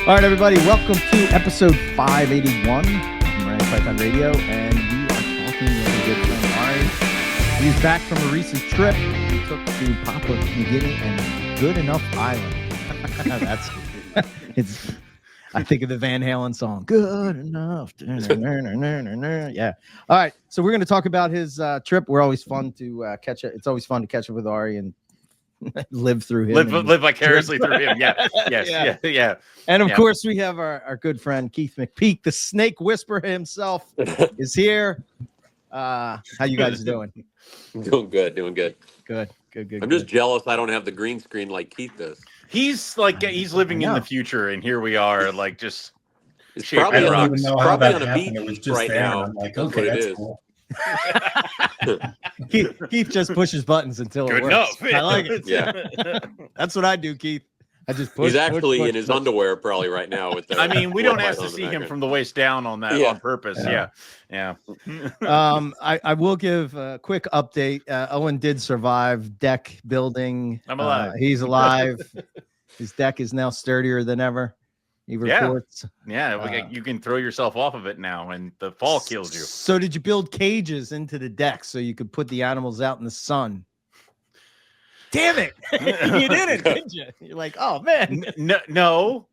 All right, everybody, welcome to episode 581 of Morelia Python Radio, and we are talking with a good friend, Ari. He's back from a recent trip he took to Papua New Guinea and Good Enough Island. I think of the Van Halen song, Good Enough. Yeah. All right, so we're going to talk about his trip. We're always fun to catch up. It's always fun to catch up with Ari and live through him. Live vicariously through him. Yeah. Yes. Yeah. And of course, we have our good friend Keith McPeak, the snake whisperer himself, is here. How you guys doing? Doing good. Good. I'm just jealous I don't have the green screen like Keith does. He's living in the future, and here we are, like just It's probably, I don't even know how probably that on a happened. beach It was just right there. now. And I'm like, That's okay, what it that's is. cool. Keith just pushes buttons until good it works. enough. I like it. Yeah. That's what I do, Keith. I just push. He's actually push, in his push. underwear probably right now. With the I mean, we don't ask to on the see him background. from the waist down on that Yeah. on purpose. Yeah. I will give a quick update. Owen did survive deck building. I'm alive. He's alive. His deck is now sturdier than ever. He reports. Yeah. You can throw yourself off of it now, and the fall kills you. So did you build cages into the deck so you could put the animals out in the sun? Damn it. You didn't, did you? You're like, oh, man. No.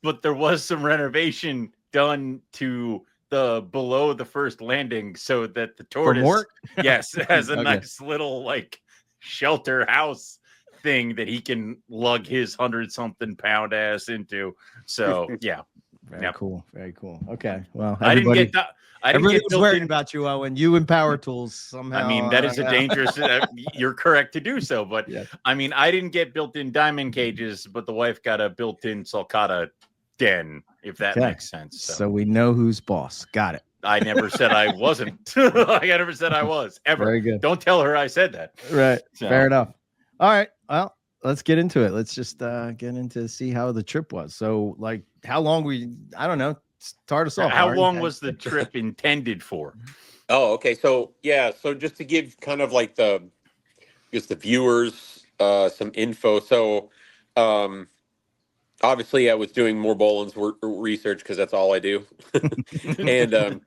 But there was some renovation done to the below the first landing so that the tortoise, Mort? yes, has a Okay. nice little like shelter house thing that he can lug his 100-something pound ass into. So yeah, Very cool. Very cool. Okay. Well, I didn't everybody get was built worried in. about you, Owen. You and Power Tools somehow. I mean, that is a dangerous. You're correct to do so, but Yeah. I mean, I didn't get built-in diamond cages, but the wife got a built-in sulcata den, if that Okay. makes sense. So we know who's boss. Got it. I never said I wasn't. I never said I was ever. Very good. Don't tell her I said that. Right. So- Fair enough. All right. Well, let's get into it. Let's just get into see how the trip was. So, like, how long I don't know. Start us off. How Ari. long was the trip intended for? Oh, okay. So yeah. So just to give kind of like the viewers some info. So obviously I was doing more Boelens research because that's all I do. And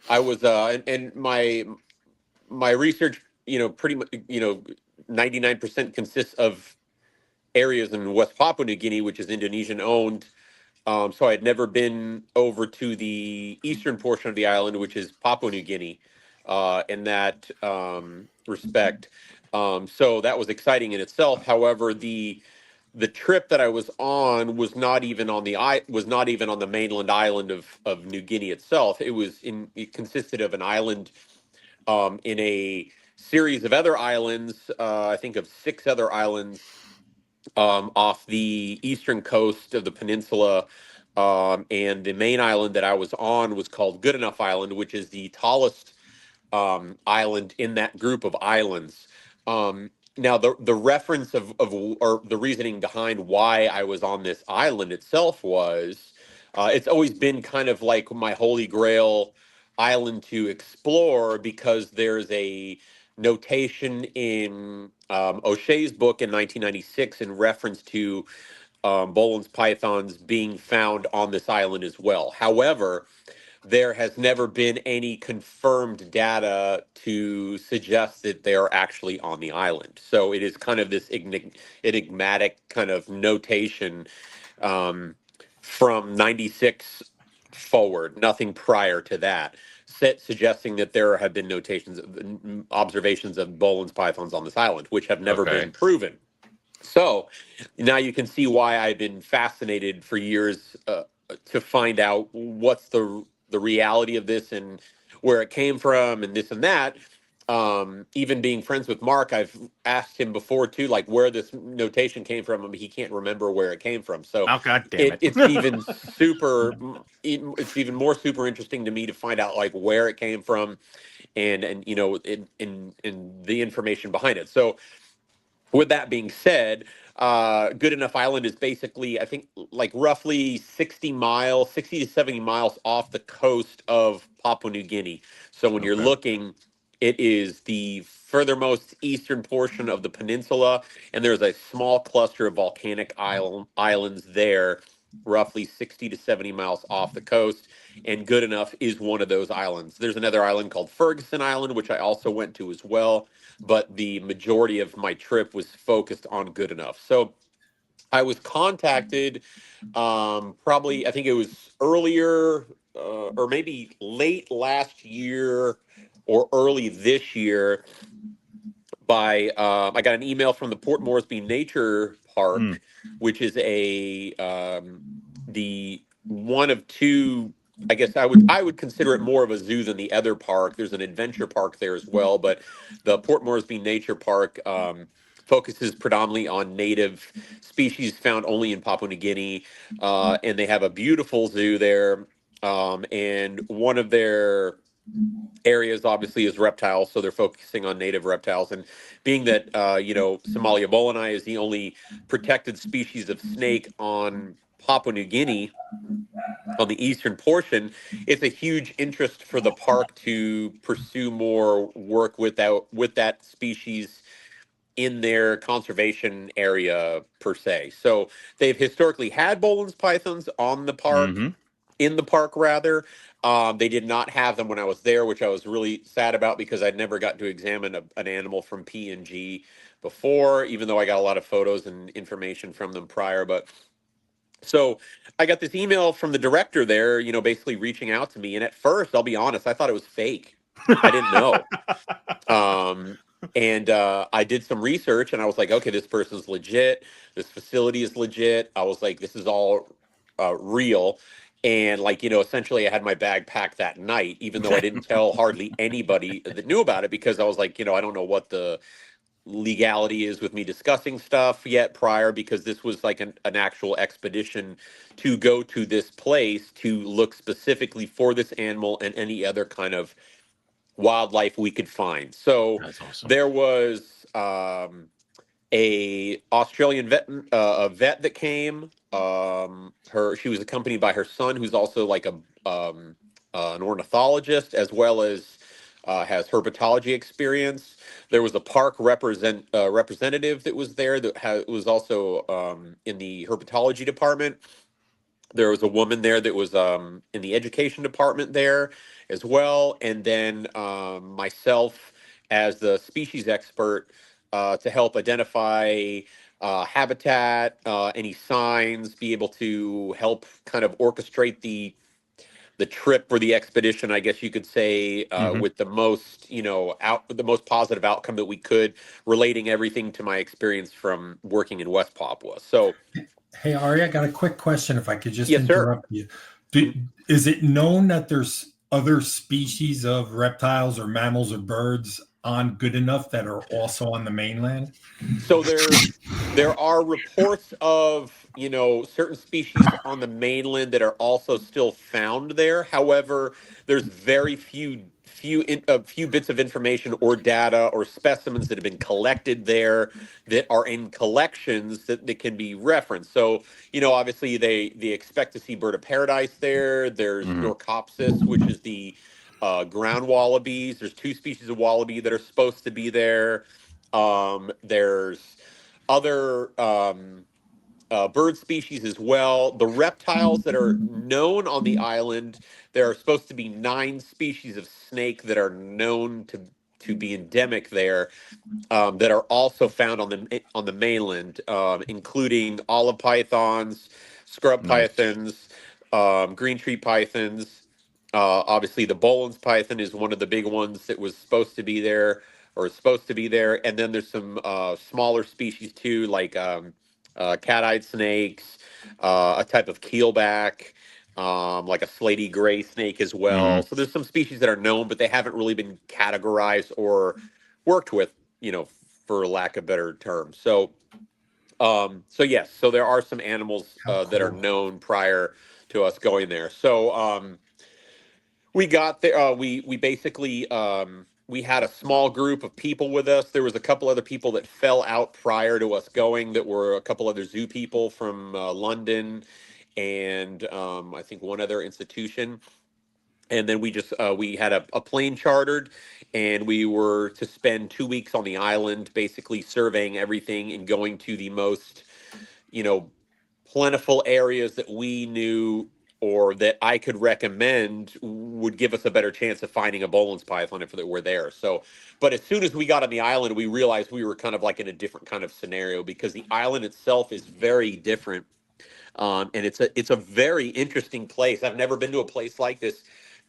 I was and my research, pretty much, 99% consists of areas in West Papua New Guinea, which is Indonesian owned. So I had never been over to the eastern portion of the island, which is Papua New Guinea, in that respect. So that was exciting in itself. However, the trip that I was on was not even on the mainland island of New Guinea itself. It consisted of an island in a series of other islands. I think of 6 other islands off the eastern coast of the peninsula, and the main island that I was on was called Good Enough Island, which is the tallest island in that group of islands. Now, the reference or the reasoning behind why I was on this island itself was it's always been kind of like my holy grail island to explore, because there's a notation in O'Shea's book in 1996 in reference to Boelens pythons being found on this island as well. However, there has never been any confirmed data to suggest that they are actually on the island. So it is kind of this enigmatic kind of notation from 96 forward, nothing prior to that, suggesting that there have been observations of Boelens pythons on this island, which have never been proven. So now you can see why I've been fascinated for years to find out what's the reality of this and where it came from and this and that. Even being friends with Mark, I've asked him before too, like where this notation came from. I mean, he can't remember where it came from. So God damn it. it's even more super interesting to me to find out like where it came from and the information behind it. So with that being said, Good Enough Island is basically, I think, like roughly 60 to 70 miles off the coast of Papua New Guinea. So when you're looking, it is the furthermost eastern portion of the peninsula, and there's a small cluster of volcanic islands there roughly 60 to 70 miles off the coast, and Goodenough is one of those islands. There's another island called Ferguson Island, which I also went to as well, but the majority of my trip was focused on Goodenough. So I was contacted, probably, I think it was earlier, or maybe late last year or early this year, by I got an email from the Port Moresby Nature Park, which is the one of two. I guess I would consider it more of a zoo than the other park. There's an adventure park there as well, but the Port Moresby Nature Park focuses predominantly on native species found only in Papua New Guinea, and they have a beautiful zoo there. And one of their areas obviously is reptiles, so they're focusing on native reptiles. And being that Somalia boeleni is the only protected species of snake on Papua New Guinea, on the eastern portion, it's a huge interest for the park to pursue more work with that species in their conservation area per se. So they've historically had Boelens pythons on the park, in the park rather. They did not have them when I was there, which I was really sad about because I'd never got to examine an animal from PNG before, even though I got a lot of photos and information from them prior. But so I got this email from the director there, basically reaching out to me. And at first, I'll be honest, I thought it was fake. I didn't know. And I did some research and I was like, okay, this person's legit. This facility is legit. I was like, this is all real. And essentially I had my bag packed that night, even though I didn't tell hardly anybody that knew about it, because I was like, I don't know what the legality is with me discussing stuff yet prior, because this was like an actual expedition to go to this place to look specifically for this animal and any other kind of wildlife we could find. So That's awesome. there was a Australian vet that came. She was accompanied by her son, who's also like an ornithologist, as well as has herpetology experience. There was a park representative that was there that was also in the herpetology department. There was a woman there that was in the education department there as well, and then myself as the species expert to help identify habitat, any signs, be able to help kind of orchestrate the trip or the expedition, I guess you could say, with the most the most positive outcome that we could, relating everything to my experience from working in West Papua. So. Hey, Ari, I got a quick question if I could just Yes, sir. interrupt you. Is it known that there's other species of reptiles or mammals or birds on Goodenough that are also on the mainland? So there are reports of certain species on the mainland that are also still found there. However, there's very few bits of information or data or specimens that have been collected there that are in collections that can be referenced. So obviously they expect to see bird of paradise there. There's Norcopsis, which is the ground wallabies. There's two species of wallaby that are supposed to be there. There's other bird species as well. The reptiles that are known on the island, there are supposed to be 9 species of snake that are known to be endemic there, that are also found on the mainland, including olive pythons, scrub pythons, green tree pythons. Obviously, the Boelens python is one of the big ones that was supposed to be there, or is supposed to be there. And then there's some smaller species too, like cat-eyed snakes, a type of keelback, like a slaty gray snake as well. So there's some species that are known, but they haven't really been categorized or worked with, for lack of better terms. So yes, so there are some animals that are known prior to us going there. So we got there. We basically we had a small group of people with us. There was a couple other people that fell out prior to us going. That were a couple other zoo people from London, and I think one other institution. And then we had a plane chartered, and we were to spend 2 weeks on the island, basically surveying everything and going to the most, plentiful areas that we knew or that I could recommend would give us a better chance of finding a Boelens python if it were there. So, but as soon as we got on the island, we realized we were kind of like in a different kind of scenario because the island itself is very different. And it's a very interesting place. I've never been to a place like this.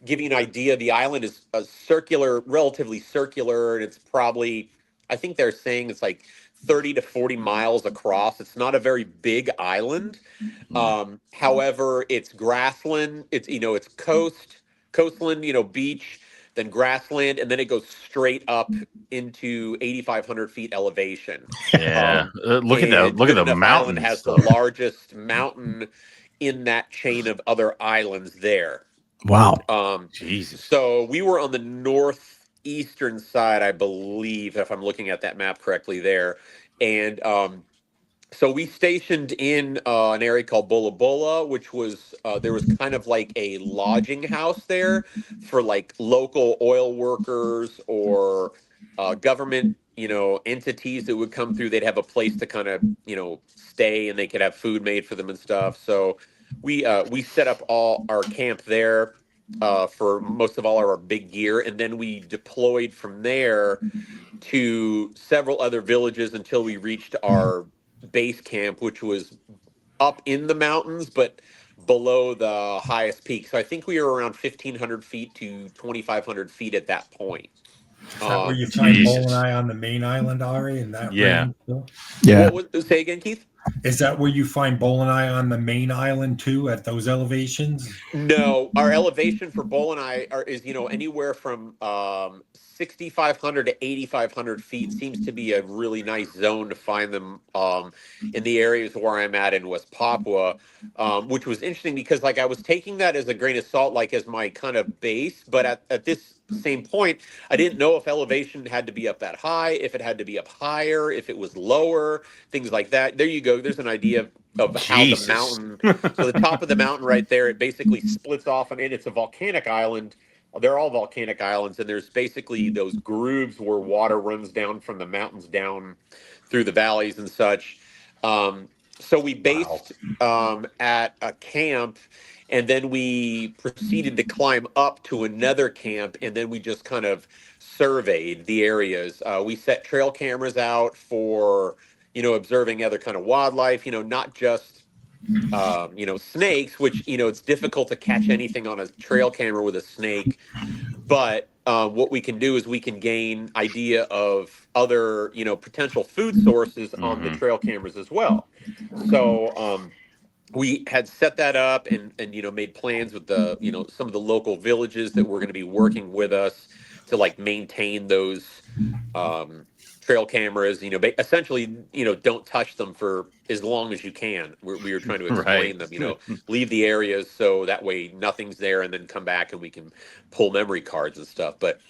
Give you an idea, the island is a circular, relatively circular, and it's probably, I think they're saying it's like 30 to 40 miles across. It's not a very big island. However, it's grassland. It's it's coastland, beach, then grassland, and then it goes straight up into 8,500 feet elevation. Yeah, look at that! And Look at Good the Enough mountain Island and has the stuff. largest mountain in that chain of other islands there. Wow. Jesus. So we were on the northeastern side, I believe, if I'm looking at that map correctly there. And so we stationed in an area called Bola Bola, which was there was kind of like a lodging house there for like local oil workers or government, entities that would come through. They'd have a place to kind of stay, and they could have food made for them and stuff. So we set up all our camp there for most of all our big gear, and then we deployed from there to several other villages until we reached our base camp, which was up in the mountains, but below the highest peak. So I think we were around 1,500 feet to 2,500 feet at that point. Is that where you find Jesus. Boelens on the main island, Ari, in that Yeah. range? Bill? Yeah. Say again, Keith? Is that where you find Boelens on the main island too, at those elevations? No, our elevation for Boelens is anywhere from 6,500 to 8,500 feet seems to be a really nice zone to find them in the areas where I'm at in West Papua, which was interesting because like I was taking that as a grain of salt, like as my kind of base, but at this same point, I didn't know if elevation had to be up that high, if it had to be up higher, if it was lower, things like that. There you go. There's an idea of how the Jesus. mountain. So the top of the mountain right there, it basically splits off, and it's a volcanic island. They're all volcanic islands, and there's basically those grooves where water runs down from the mountains down through the valleys and such. So we based at a camp, and then we proceeded to climb up to another camp, and then we just kind of surveyed the areas. We set trail cameras out for observing other kind of wildlife. Not just snakes, which it's difficult to catch anything on a trail camera with a snake. But what we can do is we can gain idea of other potential food sources on the trail cameras as well. So we had set that up and made plans with the some of the local villages that were going to be working with us to like maintain those trail cameras. Essentially don't touch them for as long as you can. We were trying to explain them. Leave the areas so that way nothing's there, and then come back and we can pull memory cards and stuff. But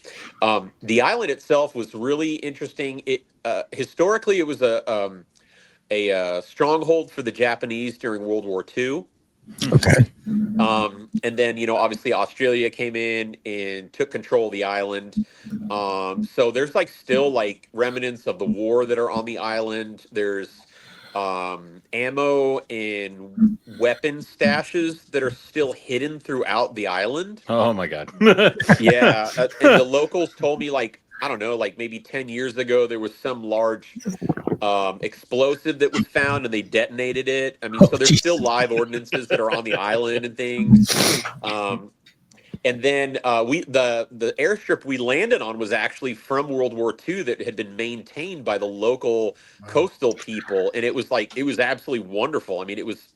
the island itself was really interesting. It historically it was a stronghold for the Japanese during World War II. Okay. And then, obviously Australia came in and took control of the island. So there's like still like remnants of the war that are on the island. There's ammo and weapon stashes that are still hidden throughout the island. Oh my God. Yeah. And the locals told me like, I don't know, like maybe 10 years ago, there was some large explosive that was found and they detonated it. I mean, so there's still live ordinances that are on the island and things. And then the airstrip we landed on was actually from World War II that had been maintained by the local coastal people, and it was absolutely wonderful. I mean, it was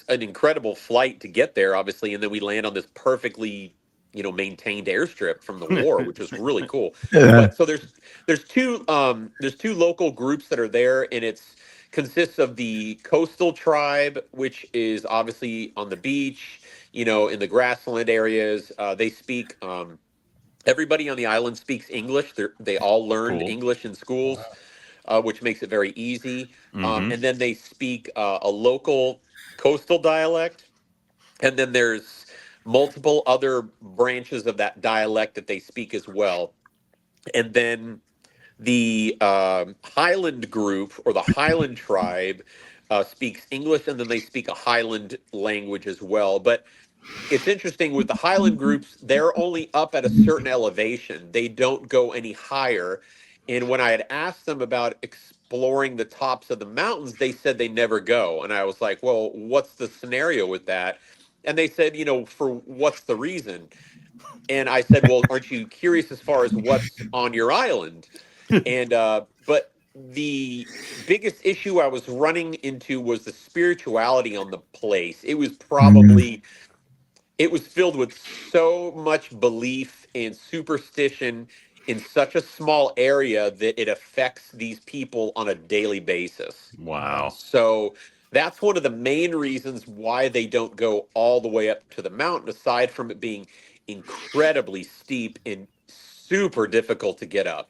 an incredible flight to get there, obviously, and then we land on this perfectly maintained airstrip from the war, which was really cool. But so there's two local groups that are there, and it's consists of the coastal tribe, which is obviously on the beach, in the grassland areas. They speak everybody on the island speaks English. They all learned English in schools, which makes it very easy. And then they speak a local coastal dialect, and then there's multiple other branches of that dialect that they speak as well. And then The Highland group or the Highland tribe speaks English, and then they speak a Highland language as well. But it's interesting with the Highland groups, they're only up at a certain elevation. They don't go any higher. And when I had asked them about exploring the tops of the mountains, they said they never go. And I was like, well, what's the scenario with that? And they said, for what's the reason? And I said, well, aren't you curious as far as what's on your island? And but the biggest issue I was running into was the spirituality on the place. It was probably it was filled with so much belief and superstition in such a small area that it affects these people on a daily basis. Wow. So that's one of the main reasons why they don't go all the way up to the mountain, aside from it being incredibly steep and super difficult to get up.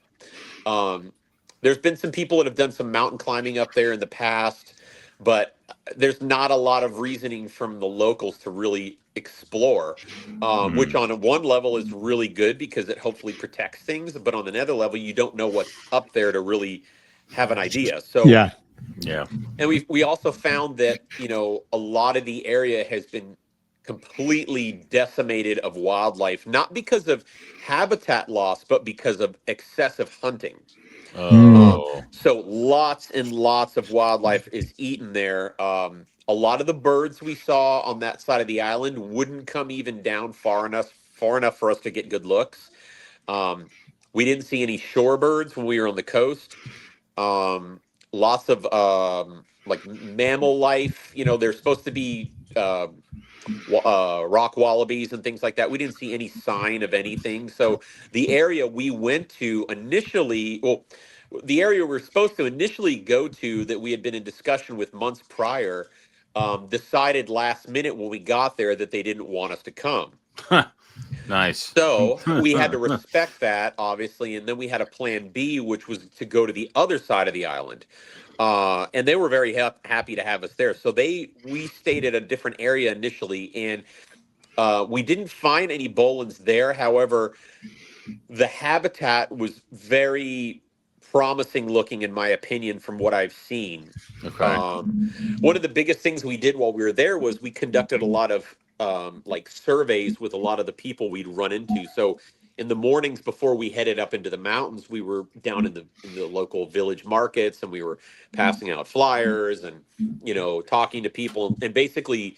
There's been some people that have done some mountain climbing up there in the past, but there's not a lot of reasoning from the locals to really explore, which on one level is really good because it hopefully protects things, but on another level, you don't know what's up there to really have an idea. So yeah. And we also found that, a lot of the area has been completely decimated of wildlife, not because of habitat loss, but because of excessive hunting. So lots and lots of wildlife is eaten there. A lot of the birds we saw on that side of the island wouldn't come even down far enough for us to get good looks. We didn't see any shorebirds when we were on the coast. Lots of like mammal life. There's supposed to be rock wallabies and things like that. We didn't see any sign of anything. So the area we went to initially, the area we were supposed to initially go to that we had been in discussion with months prior, decided last minute when we got there that they didn't want us to come. Nice. So we had to respect that, obviously, and then we had a plan B, which was to go to the other side of the island. And they were very happy to have us there. So we stayed at a different area initially, and we didn't find any Boelens there. However, the habitat was very promising looking, in my opinion, from what I've seen. Okay. One of the biggest things we did while we were there was we conducted a lot of like surveys with a lot of the people we'd run into. So in the mornings before we headed up into the mountains, we were down in the local village markets, and we were passing out flyers and talking to people and basically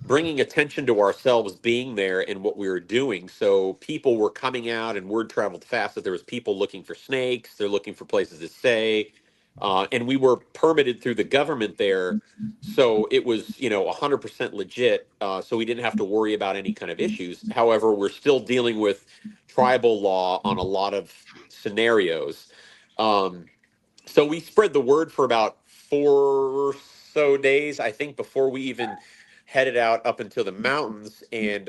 bringing attention to ourselves being there and what we were doing. So people were coming out, and word traveled fast that there was people looking for snakes. They're looking for places to stay. And we were permitted through the government there. So it was, 100% legit. So we didn't have to worry about any kind of issues. However, we're still dealing with tribal law on a lot of scenarios. So we spread the word for about 4 or so days, I think, before we even headed out up into the mountains. And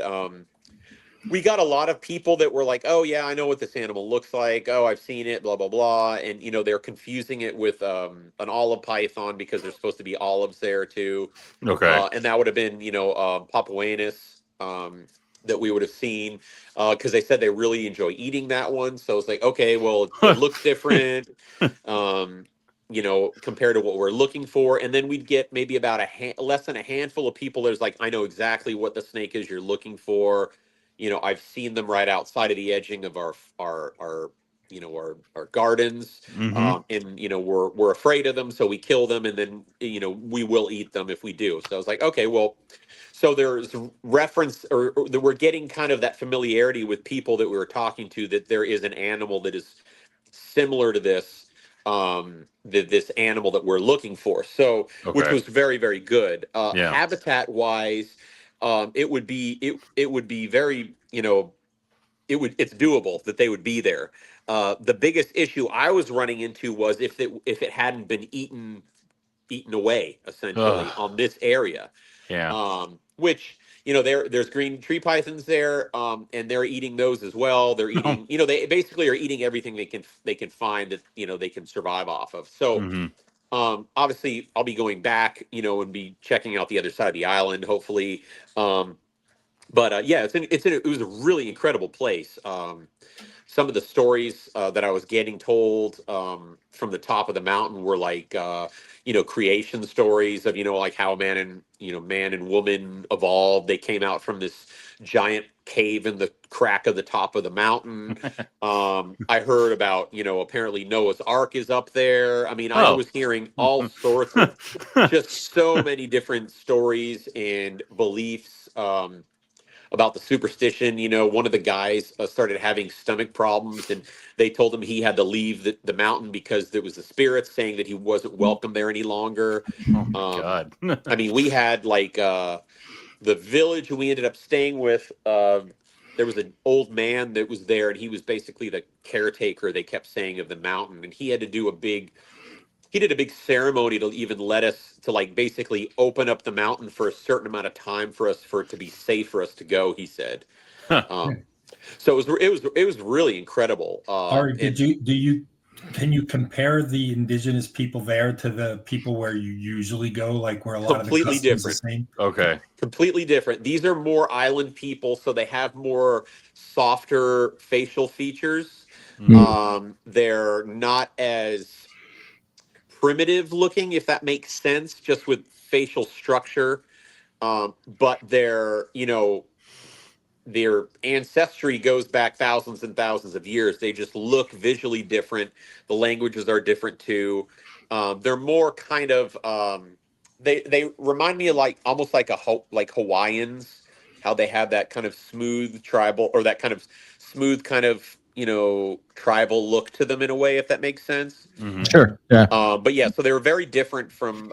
we got a lot of people that were like, oh yeah, I know what this animal looks like. Oh, I've seen it, blah, blah, blah. And, they're confusing it with an olive python because there's supposed to be olives there too. Okay. And that would have been, Papuanus that we would have seen because they said they really enjoy eating that one. So it's like, okay, well, it looks different, compared to what we're looking for. And then we'd get maybe about less than a handful of people. There's like, I know exactly what the snake is you're looking for. I've seen them right outside of the edging of our gardens, and we're afraid of them, so we kill them, and then we will eat them if we do. So I was like, okay, well, so there's reference, or that we're getting kind of that familiarity with people that we were talking to, that there is an animal that is similar to this, this animal that we're looking for. So, which was very, very good. Habitat wise. It would be very, it's doable that they would be there. The biggest issue I was running into was if it hadn't been eaten away essentially on this area. Yeah. Which, there's green tree pythons there, and they're eating those as well. They're eating, they basically are eating everything they can find that, they can survive off of. So, obviously I'll be going back, and be checking out the other side of the island, hopefully. But yeah, it was a really incredible place. some of the stories that I was getting told from the top of the mountain were like, creation stories of, like how man and woman evolved. They came out from this giant cave in the crack of the top of the mountain. I heard about, apparently Noah's Ark is up there. I mean, I was hearing all sorts of just so many different stories and beliefs. About the superstition. One of the guys started having stomach problems, and they told him he had to leave the mountain because there was the spirits saying that he wasn't welcome there any longer. Oh my God. I mean, we had like the village we ended up staying with. There was an old man that was there, and he was basically the caretaker, they kept saying, of the mountain, and he had to do he did a big ceremony to even let us to like basically open up the mountain for a certain amount of time for it to be safe for us to go, he said. So it was really incredible. Ari, can you compare the indigenous people there to the people where you usually go, like where a lot of the customs different. are the same? Okay. Completely different. These are more island people, so they have more softer facial features. They're not as primitive looking, if that makes sense, just with facial structure. But their ancestry goes back thousands and thousands of years. They just look visually different. The languages are different too. They're more kind of they remind me of almost like Hawaiians, how they have that kind of smooth tribal, or that kind of smooth kind of tribal look to them in a way, if that makes sense. Mm-hmm. Sure. Yeah. But yeah, so they were very different from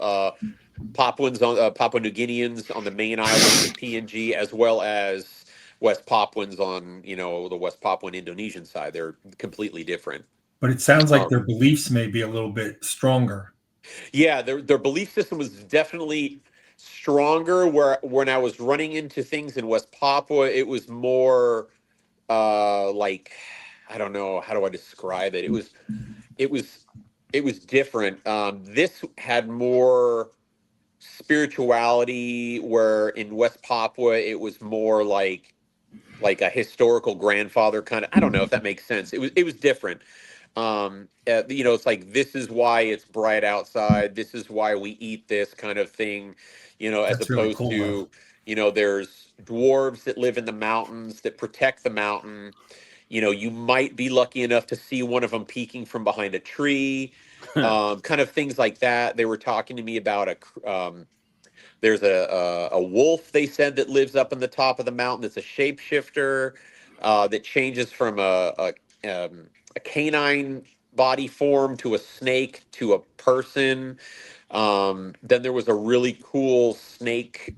Papuans Papua New Guineans on the main islands of PNG, as well as West Papuans on the West Papuan Indonesian side. They're completely different. But it sounds like their beliefs may be a little bit stronger. Yeah, their belief system was definitely stronger. Where when I was running into things in West Papua, it was more like, I don't know, how do I describe it? It was different. This had more spirituality, where in West Papua it was more like a historical grandfather kind of. I don't know if that makes sense. It was different. It's like, this is why it's bright outside. This is why we eat this kind of thing. As That's really opposed cool, to, there's dwarves that live in the mountains that protect the mountain. You might be lucky enough to see one of them peeking from behind a tree, kind of things like that. They were talking to me about there's a wolf, they said, that lives up on the top of the mountain. That's a shapeshifter that changes from a canine body form to a snake to a person. Then there was a really cool snake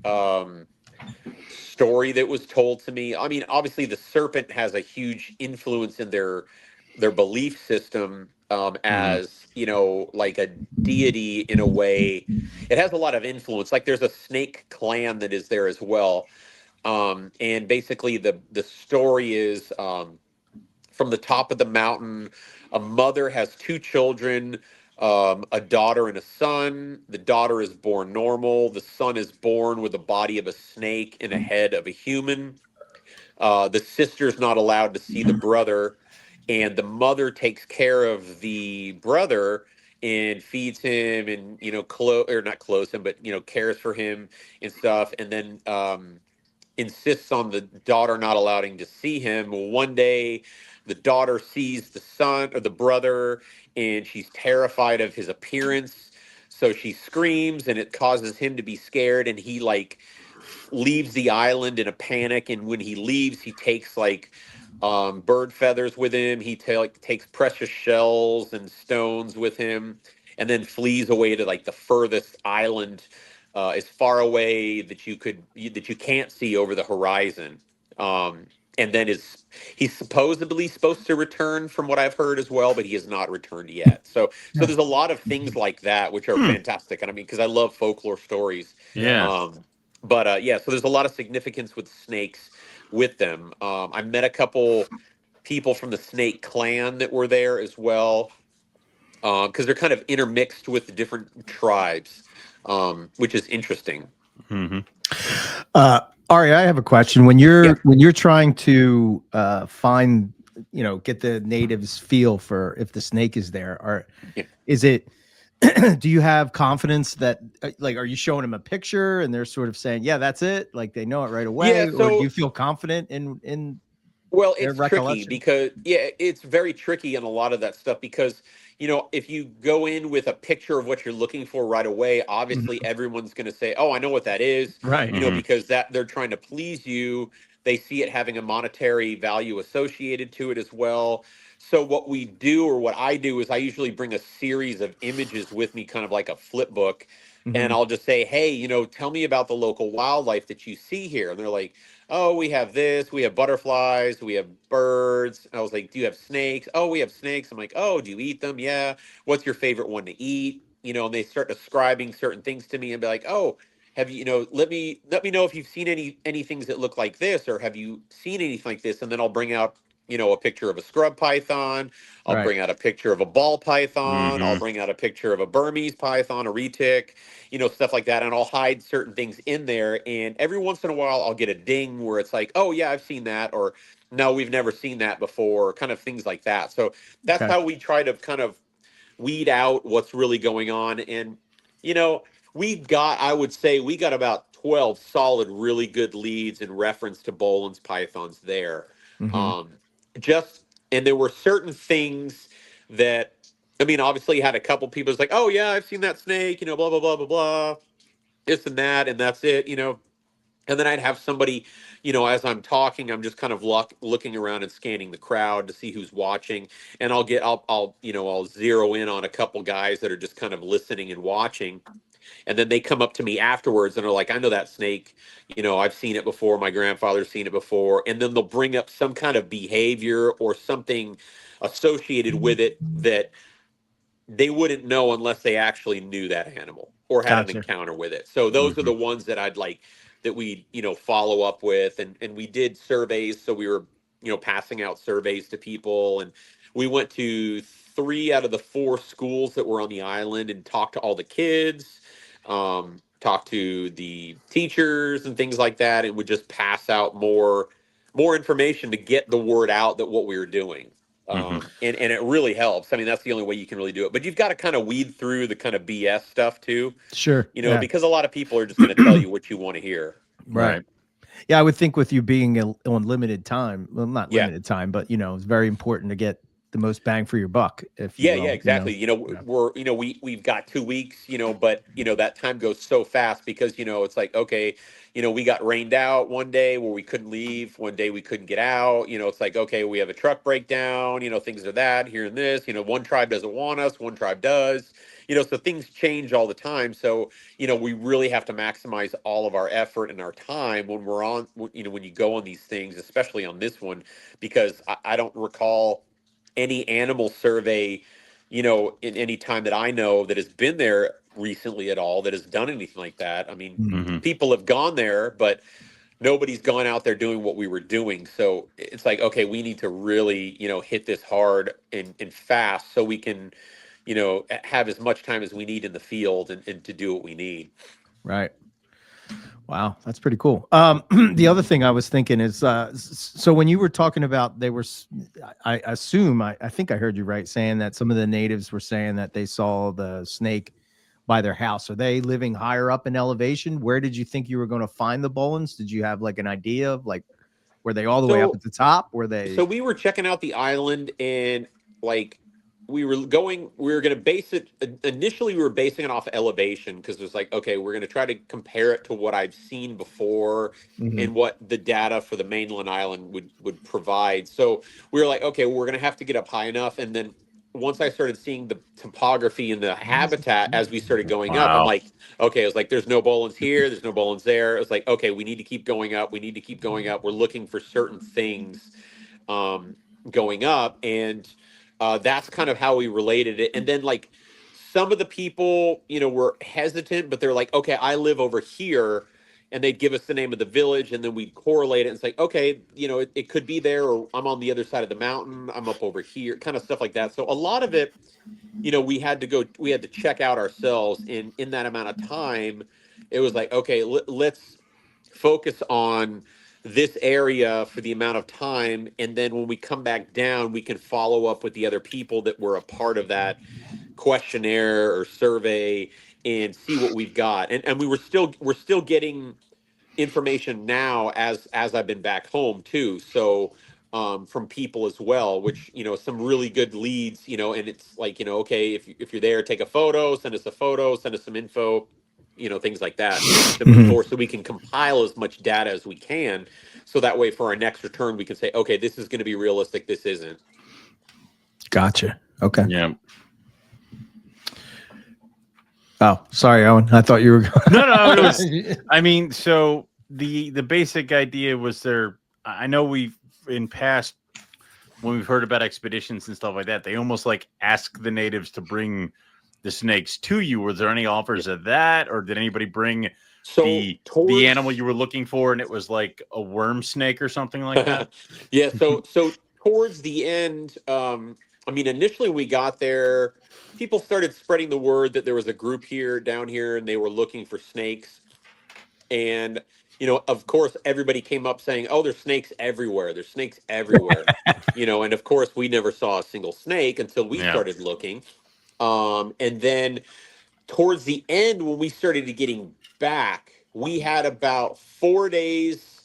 story that was told to me. I mean, obviously the serpent has a huge influence in their belief system, as like a deity in a way. It has a lot of influence. Like, there's a snake clan that is there as well. And basically the story is, from the top of the mountain, a mother has two children, a daughter and a son. The daughter is born normal. The son is born with the body of a snake and a head of a human. The sister's not allowed to see the brother, and the mother takes care of the brother and feeds him, and not clothes him, but cares for him and stuff, and then insists on the daughter not allowing to see him. One day, the daughter sees the son or the brother, and she's terrified of his appearance. So she screams, and it causes him to be scared, and he leaves the island in a panic. And when he leaves, he takes bird feathers with him. He takes precious shells and stones with him, and then flees away to the furthest island, as far away that you can't see over the horizon. And then he's supposedly supposed to return, from what I've heard as well, but he has not returned yet. So there's a lot of things like that which are fantastic. And I mean, because I love folklore stories. Yeah. So there's a lot of significance with snakes with them. I met a couple people from the snake clan that were there as well, because they're kind of intermixed with the different tribes, which is interesting. Mm-hmm. Ari, I have a question. When you're trying to find get the natives feel for if the snake is there, or Yeah. is it? Do you have confidence that, like, are you showing them a picture and they're sort of saying, yeah, that's it, like they know it right away, Yeah, or do so you feel confident in well, their it's tricky recollection? because it's very tricky in a lot of that stuff because if you go in with a picture of what you're looking for right away, obviously Mhm. everyone's going to say, "Oh, I know what that is," Right. Mhm. because that they're trying to please you. They see it having a monetary value associated to it as well. So what we do, or what I do, is I usually bring a series of images with me, kind of like a flip book, and Mhm. I'll just say, "Hey, tell me about the local wildlife that you see here." And they're like, "Oh, we have this, we have butterflies, we have birds." And I was like, "Do you have snakes?" "Oh, we have snakes." I'm like, "Oh, do you eat them?" "Yeah." "What's your favorite one to eat?" And they start describing certain things to me and be like, "Oh, have you, let me know if you've seen any things that look like this, or have you seen anything like this?" And then I'll bring out, a picture of a scrub python. I'll Right. bring out a picture of a ball python. I'll Mhm. bring out a picture of a Burmese python, a retic, stuff like that. And I'll hide certain things in there. And every once in a while, I'll get a ding where it's like, "Oh, yeah, I've seen that," or "No, we've never seen that before," kind of things like that. So that's Okay. how we try to kind of weed out what's really going on. And, you know, I would say we got about 12 solid, really good leads in reference to Boelens pythons there. Mhm. Um, and there were certain things that, I mean, obviously you had a couple people who's like, "Oh yeah, I've seen that snake, blah, blah, blah, blah, blah, this and that," and that's it. And then I'd have somebody, as I'm talking, I'm just kind of looking around and scanning the crowd to see who's watching. And I'll zero in on a couple guys that are just kind of listening and watching. And then they come up to me afterwards and are like, "I know that snake. I've seen it before. My grandfather's seen it before." And then they'll bring up some kind of behavior or something associated with it that they wouldn't know unless they actually knew that animal or had an Gotcha. encounter with it. So those are Mhm. the ones that I'd like that we, follow up with. And we did surveys. So we were, passing out surveys to people. And we went to 3 out of the 4 schools that were on the island and talked to all the kids, talked to the teachers and things like that. And would just pass out more information to get the word out that what we were doing. Mhm. And it really helps. I mean, that's the only way you can really do it. But you've got to kind of weed through the kind of BS stuff too, Sure. Yeah. because a lot of people are just going to tell you what you want to hear. Right. Right. Yeah, I would think with you being on limited time, well, not Yeah. limited time, but it's very important to get the most bang for your buck, if you Yeah, yeah, will. exactly. Yeah. We've got 2 weeks, but that time goes so fast because it's like, okay, we got rained out one day where we couldn't leave, one day we couldn't get out. It's like, okay, we have a truck breakdown, things of that here and this. One tribe doesn't want us, one tribe does. So things change all the time. So we really have to maximize all of our effort and our time when we're on. When you go on these things, especially on this one, because I don't recall any animal survey, in any time that I know that has been there recently at all that has done anything like that. I mean, Mhm. Mhm. people have gone there, but nobody's gone out there doing what we were doing. So it's like, okay, we need to really, hit this hard and fast so we can, have as much time as we need in the field and to do what we need. Right. Wow, that's pretty cool. The other thing I was thinking is, so when you were talking about I assume, I think I heard you right, saying that some of the natives were saying that they saw the snake by their house. Are they living higher up in elevation? Where did you think you were going to find the Bolins? Did you have like an idea of, like, were they all the way up So at the top? Were so they? we were checking out the island and like we were going to base it initially we were basing it off elevation because it was like, okay, we're going to try to compare it to what I've seen before Mhm. and what the data for the mainland island would provide. So we were like, okay, we're going to have to get up high enough. And then once I started seeing the topography and the habitat as we started going up, I'm Wow. like, okay, I was like, there's no Boelens here, there's no Boelens there. It was like, okay, we need to keep going up, we need to keep going up, we're looking for certain things um, going up, and that's kind of how we related it. And then like some of the people, were hesitant, but they're like, okay, I live over here, and they'd give us the name of the village, and then we'd correlate it and say, okay, it could be there, or I'm on the other side of the mountain, I'm up over here, kind of stuff like that. So a lot of it, we had to check out ourselves in that amount of time. It was like, okay, let's focus on this area for the amount of time, and then when we come back down, we can follow up with the other people that were a part of that questionnaire or survey and see what we've got. And we're still getting information now as I've been back home too. So from people as well, which, some really good leads, and it's like, okay, if you're there, take a photo, send us a photo, send us some info, things like that to move forward, so we can compile as much data as we can. So that way for our next return, we can say, okay, this is going to be realistic. This isn't. Gotcha. Okay. Yeah. Oh, sorry, Owen. I thought you were going. No, it was, I mean, so the basic idea was I know we've in past, when we've heard about expeditions and stuff like that, they almost like ask the natives to bring the snakes to you. Was there any offers of that, or did anybody bring the animal you were looking for, and it was like a worm snake or something like that? Yeah. So towards the end, initially we got there, people started spreading the word that there was a group down here, and they were looking for snakes. And, of course, everybody came up saying, oh, there's snakes everywhere. There's snakes everywhere. And of course, we never saw a single snake until we started looking. And then towards the end, when we started getting back, we had about 4 days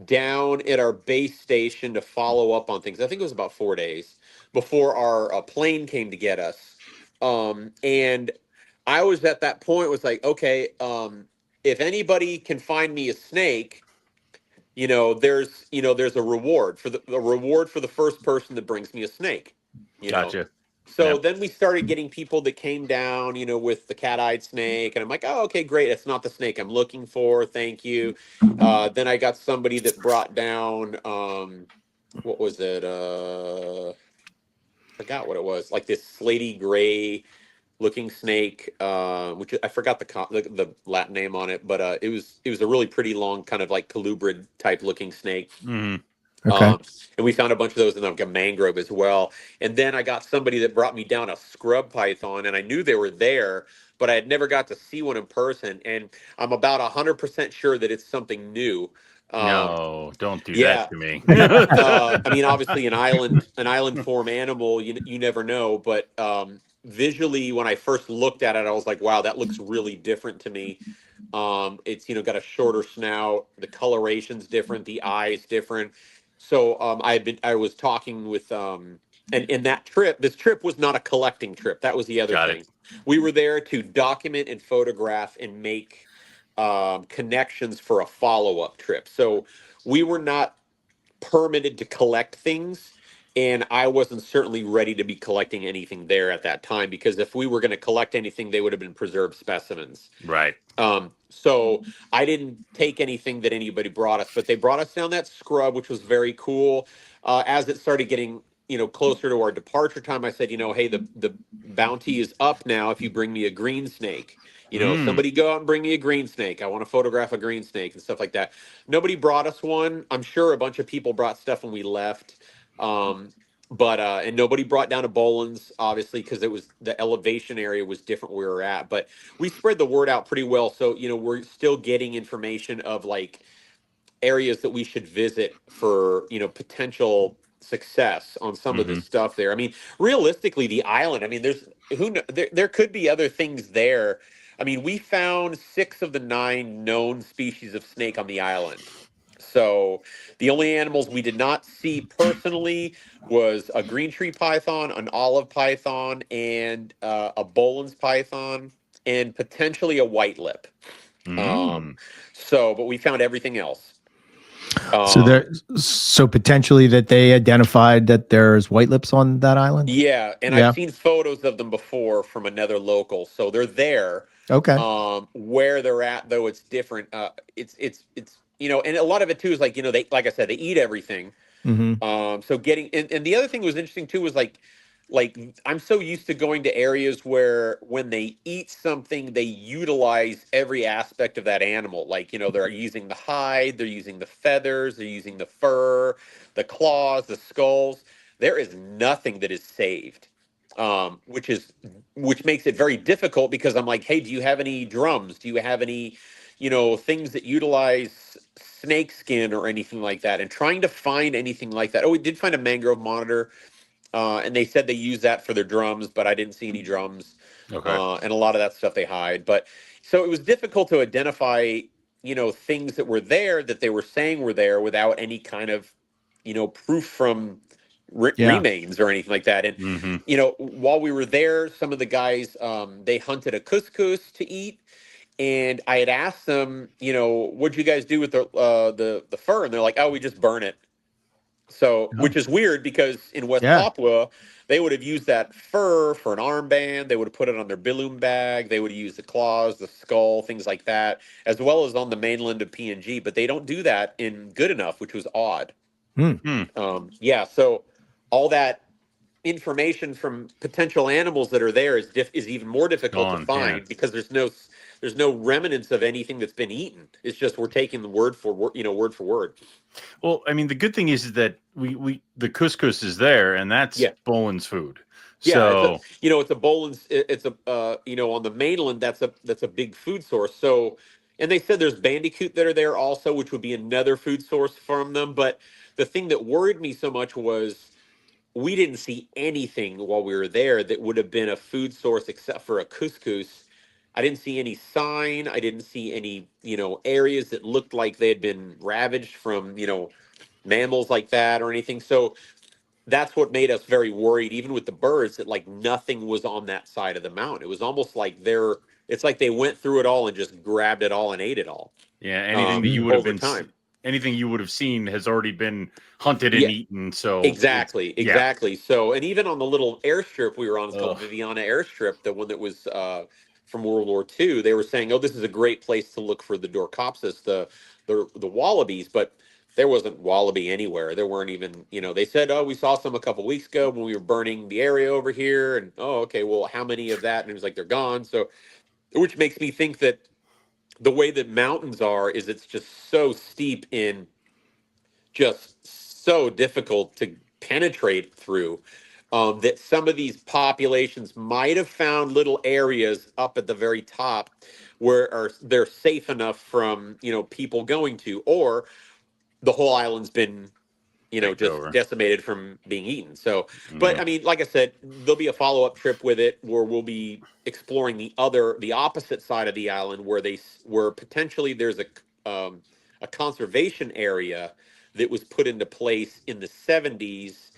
down at our base station to follow up on things. I think it was about 4 days before our plane came to get us. And I was at that point, was like, okay, if anybody can find me a snake, there's a reward for the first person that brings me a snake. Gotcha. So then we started getting people that came down, with the cat-eyed snake, and I'm like, oh, okay, great. It's not the snake I'm looking for. Thank you. Then I got somebody that brought down, what was it? Forgot what it was. Like this slaty gray looking snake, which I forgot the Latin name on it, but it was a really pretty long, kind of like colubrid type looking snake. Mm-hmm. Okay. And we found a bunch of those in like a mangrove as well. And then I got somebody that brought me down a scrub python, and I knew they were there, but I had never got to see one in person. And I'm about 100% sure that it's something new. No, don't do yeah. that to me. Obviously an island form animal, you never know, but visually, when I first looked at it, I was like, wow, that looks really different to me. It's, got a shorter snout, the coloration's different, the eye's different. So I was talking with and this trip was not a collecting trip. That was the other thing. We were there to document and photograph and make connections for a follow-up trip. So we were not permitted to collect things, and I wasn't certainly ready to be collecting anything there at that time, because if we were going to collect anything, they would have been preserved specimens. Right. So I didn't take anything that anybody brought us, but they brought us down that scrub, which was very cool. As it started getting, closer to our departure time, I said, hey, the bounty is up now if you bring me a green snake. Somebody go out and bring me a green snake. I want to photograph a green snake and stuff like that. Nobody brought us one. I'm sure a bunch of people brought stuff when we left. But and nobody brought down a Boelens, obviously, because it was the elevation area was different where we were at. But we spread the word out pretty well. So, we're still getting information of like areas that we should visit for, potential success on some of this stuff there. I mean, realistically, the island, there could be other things there. I mean, we found 6 of the 9 known species of snake on the island. So the only animals we did not see personally was a green tree python, an olive python, and a Boelens python, and potentially a white lip. But we found everything else. So potentially that they identified that there's white lips on that island. Yeah, and I've seen photos of them before from another local, so they're there. Okay. Where they're at, though, it's different. It's and a lot of it too is like, they, like I said, they eat everything. So getting and the other thing that was interesting too was like I'm so used to going to areas where when they eat something, they utilize every aspect of that animal. Like, they're using the hide, they're using the feathers, they're using the fur, the claws, the skulls. There is nothing that is saved, which makes it very difficult, because I'm like, hey, do you have any drums? Do you have any, things that utilize snake skin or anything like that, and trying to find anything like that. Oh, we did find a mangrove monitor, and they said they use that for their drums, but I didn't see any drums. Okay. And a lot of that stuff they hide. But so it was difficult to identify, things that were there that they were saying were there without any kind of, proof from remains or anything like that. And Mm-hmm. while we were there, some of the guys they hunted a couscous to eat, and I had asked them, what'd you guys do with the fur? And they're like, oh, we just burn it. So, Oh. which is weird because in West Yeah. Papua, they would have used that fur for an armband. They would have put it on their bilum bag. They would have used the claws, the skull, things like that, as well as on the mainland of PNG. But they don't do that in Good Enough, which was odd. Yeah, so all that information from potential animals that are there is even more difficult to find because there's no remnants of anything that's been eaten. It's just we're taking the word for word. Well, I mean, the good thing is that we the couscous is there, and that's Boelens food. Yeah, So it's a Boelens. It's a on the mainland that's a big food source. So, and they said there's bandicoot that are there also, which would be another food source from them. But the thing that worried me so much was we didn't see anything while we were there that would have been a food source except for a couscous. I didn't see any sign. I didn't see any, areas that looked like they had been ravaged from, mammals like that or anything. So that's what made us very worried, even with the birds, that like nothing was on that side of the mountain. It was almost like it's like they went through it all and just grabbed it all and ate it all. Yeah, anything that you would have been time. Anything you would have seen has already been hunted and eaten. So exactly. So, and even on the little airstrip we were on, it's called Viviana Airstrip, the one that was from World War II, they were saying, oh, this is a great place to look for the Dorcopsis, the wallabies, but there wasn't wallaby anywhere. There weren't even, they said, oh, we saw some a couple weeks ago when we were burning the area over here. And, oh, okay, well, how many of that? And it was like, they're gone. So, which makes me think that the way that mountains are is it's just so steep in just so difficult to penetrate through that some of these populations might have found little areas up at the very top where they're safe enough from, people going to, or the whole island's been, just decimated from being eaten. So, but I mean, like I said, there'll be a follow-up trip with it where we'll be exploring the opposite side of the island where potentially there's a conservation area that was put into place in the 70s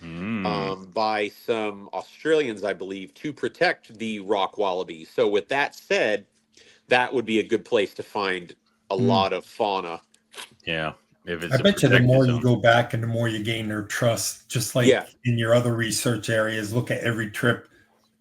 by some Australians, I believe, to protect the rock wallabies. So with that said, that would be a good place to find a lot of fauna. Yeah. I bet you the more you go back and the more you gain their trust, just like in your other research areas, look at every trip,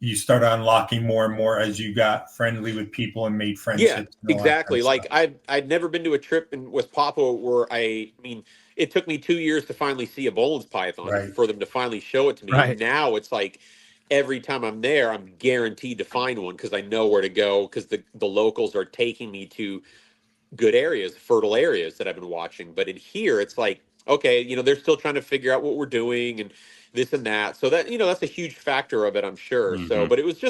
you start unlocking more and more as you got friendly with people and made friendships. Yeah, exactly. Like I'd never been to a trip in West Papua where I mean, it took me 2 years to finally see a Boelens python for them to finally show it to me. Right. And now it's like every time I'm there, I'm guaranteed to find one because I know where to go because the locals are taking me to good areas, fertile areas that I've been watching. But in here, it's like, okay, they're still trying to figure out what we're doing and this and that. So that, that's a huge factor of it, I'm sure. So, but it was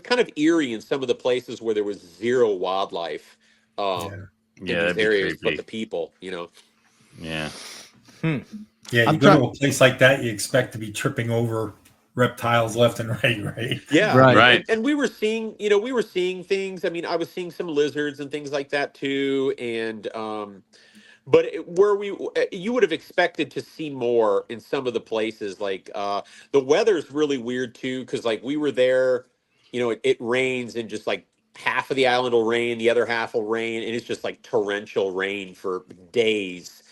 kind of eerie in some of the places where there was zero wildlife in these areas, but the people, Yeah. Yeah, you go to a place like that, you expect to be tripping over reptiles left and right? Yeah, right. And we were seeing, things. I mean, I was seeing some lizards and things like that too. And but you would have expected to see more in some of the places. Like the weather's really weird too, because like we were there, it rains and just like half of the island will rain, the other half will rain, and it's just like torrential rain for days.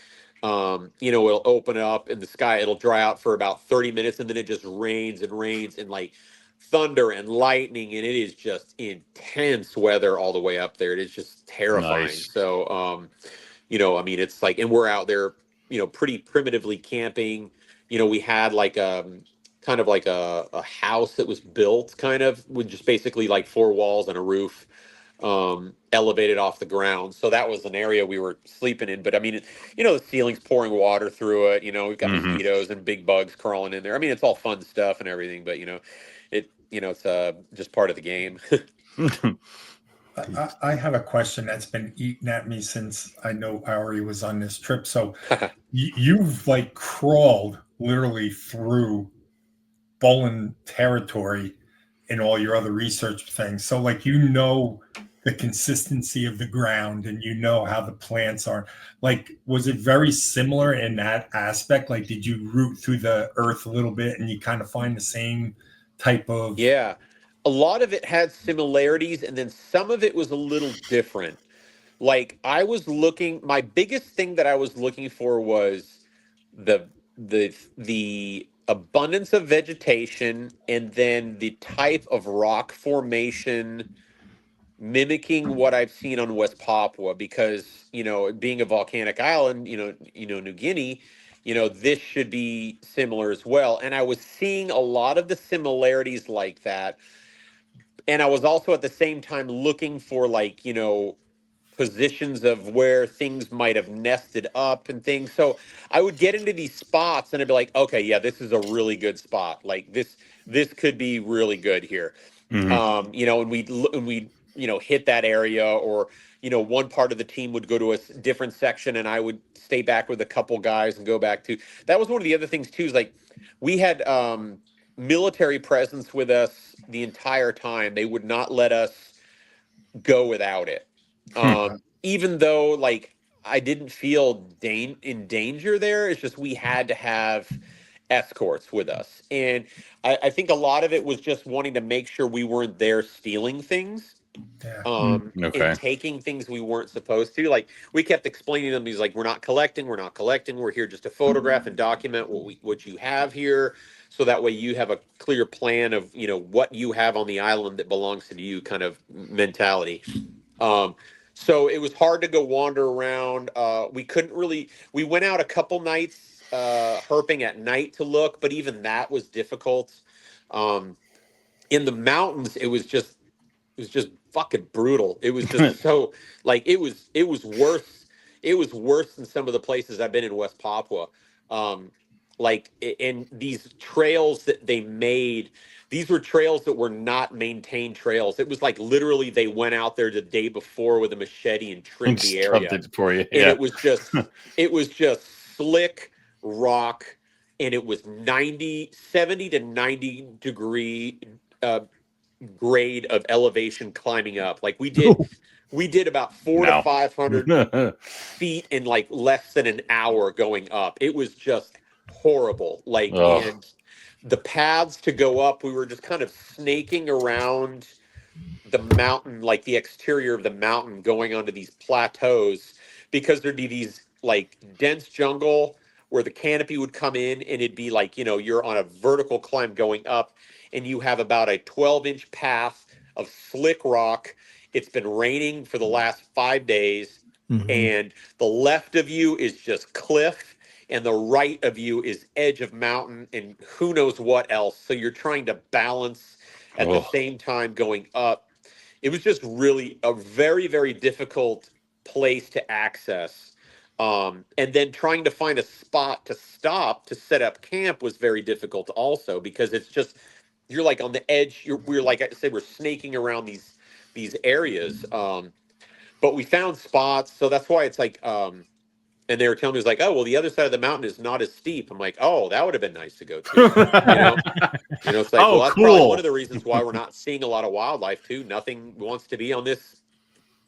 It'll open up in the sky, it'll dry out for about 30 minutes, and then it just rains and like thunder and lightning, and it is just intense weather all the way up there. It is just terrifying. Nice. So, I mean, it's like, and we're out there, pretty primitively camping. We had like kind of like a house that was built kind of with just basically like 4 walls and a roof, elevated off the ground. So that was an area we were sleeping in. But I mean, the ceiling's pouring water through it. We've got mosquitoes and big bugs crawling in there. I mean, it's all fun stuff and everything, but it's just part of the game. I have a question that's been eating at me since I know Ari was on this trip. So you've like crawled literally through Boelens territory in all your other research things. So like the consistency of the ground and how the plants are. Like, was it very similar in that aspect? Like, did you root through the earth a little bit and you kind of find the same type of Yeah. A lot of it had similarities, and then some of it was a little different. Like my biggest thing that I was looking for was the abundance of vegetation, and then the type of rock formation mimicking what I've seen on West Papua, because being a volcanic island, New Guinea, this should be similar as well. And I was seeing a lot of the similarities like that, and I was also at the same time looking for positions of where things might have nested up and things. So I would get into these spots and I'd be like, okay, yeah, this is a really good spot. Like this could be really good here. Mhm. And we'd hit that area, or one part of the team would go to a different section and I would stay back with a couple guys and go back to. That was one of the other things too, is like we had military presence with us the entire time. They would not let us go without it. Even though like I didn't feel in danger there, it's just we had to have escorts with us. And I think a lot of it was just wanting to make sure we weren't there stealing things, yeah. and Okay. taking things we weren't supposed to. Like we kept explaining to them, he's like, we're not collecting, we're here just to photograph and document what you have here, so that way you have a clear plan of what you have on the island that belongs to you, kind of mentality. So it was hard to go wander around. We couldn't really. We went out a couple nights, herping at night to look, but even that was difficult. Um, in the mountains, it was just fucking brutal. It was just so like it was worse. It was worse than some of the places I've been in West Papua. Um, in these trails that they made, these were trails that were not maintained trails. It was like literally they went out there the day before with a machete and trimmed the Stuffed area, it for you. and Yeah. it was just slick rock, and it was 70 to 90 degree grade of elevation climbing up. Like we did about 400 to 500 feet in like less than an hour going up. It was just horrible. Like, Oh. and the paths to go up, we were just kind of snaking around the mountain, like the exterior of the mountain, going onto these plateaus, because there'd be these like dense jungle where the canopy would come in, and it'd be like, you're on a vertical climb going up, and you have about a 12-inch path of slick rock. It's been raining for the last 5 days, and the left of you is just cliff, and the right of you is edge of mountain, and who knows what else. So you're trying to balance at the same time going up. It was just really a very, very difficult place to access. And then trying to find a spot to stop to set up camp was very difficult also, because it's just, you're like on the edge. We're like I said, we're snaking around these areas. But we found spots, so that's why it's like, and they were telling me, it's like, oh well, the other side of the mountain is not as steep. I'm like, oh, that would have been nice to go to. It's like, well, that's probably one of the reasons why we're not seeing a lot of wildlife too. Nothing wants to be on this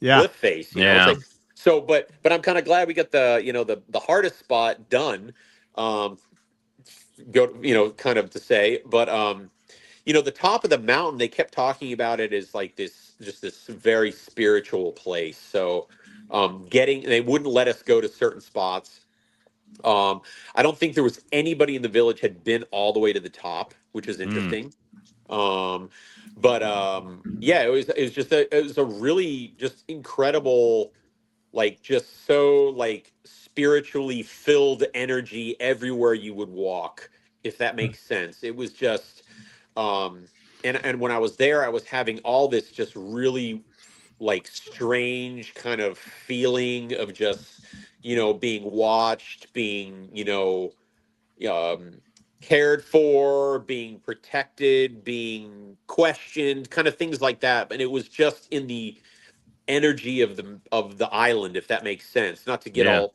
cliff face. It's like, so, but I'm kind of glad we got the hardest spot done. Kind of to say, but the top of the mountain, they kept talking about it as like this very spiritual place. So, they wouldn't let us go to certain spots. I don't think there was anybody in the village had been all the way to the top, which is interesting. Yeah, it was a really just incredible, like just so like spiritually filled energy everywhere you would walk, if that makes sense. It was just and when I was there, I was having all this just really like strange kind of feeling of just being watched, being um, cared for, being protected, being questioned, kind of things like that. And it was just energy of the island, if that makes sense. Not to get all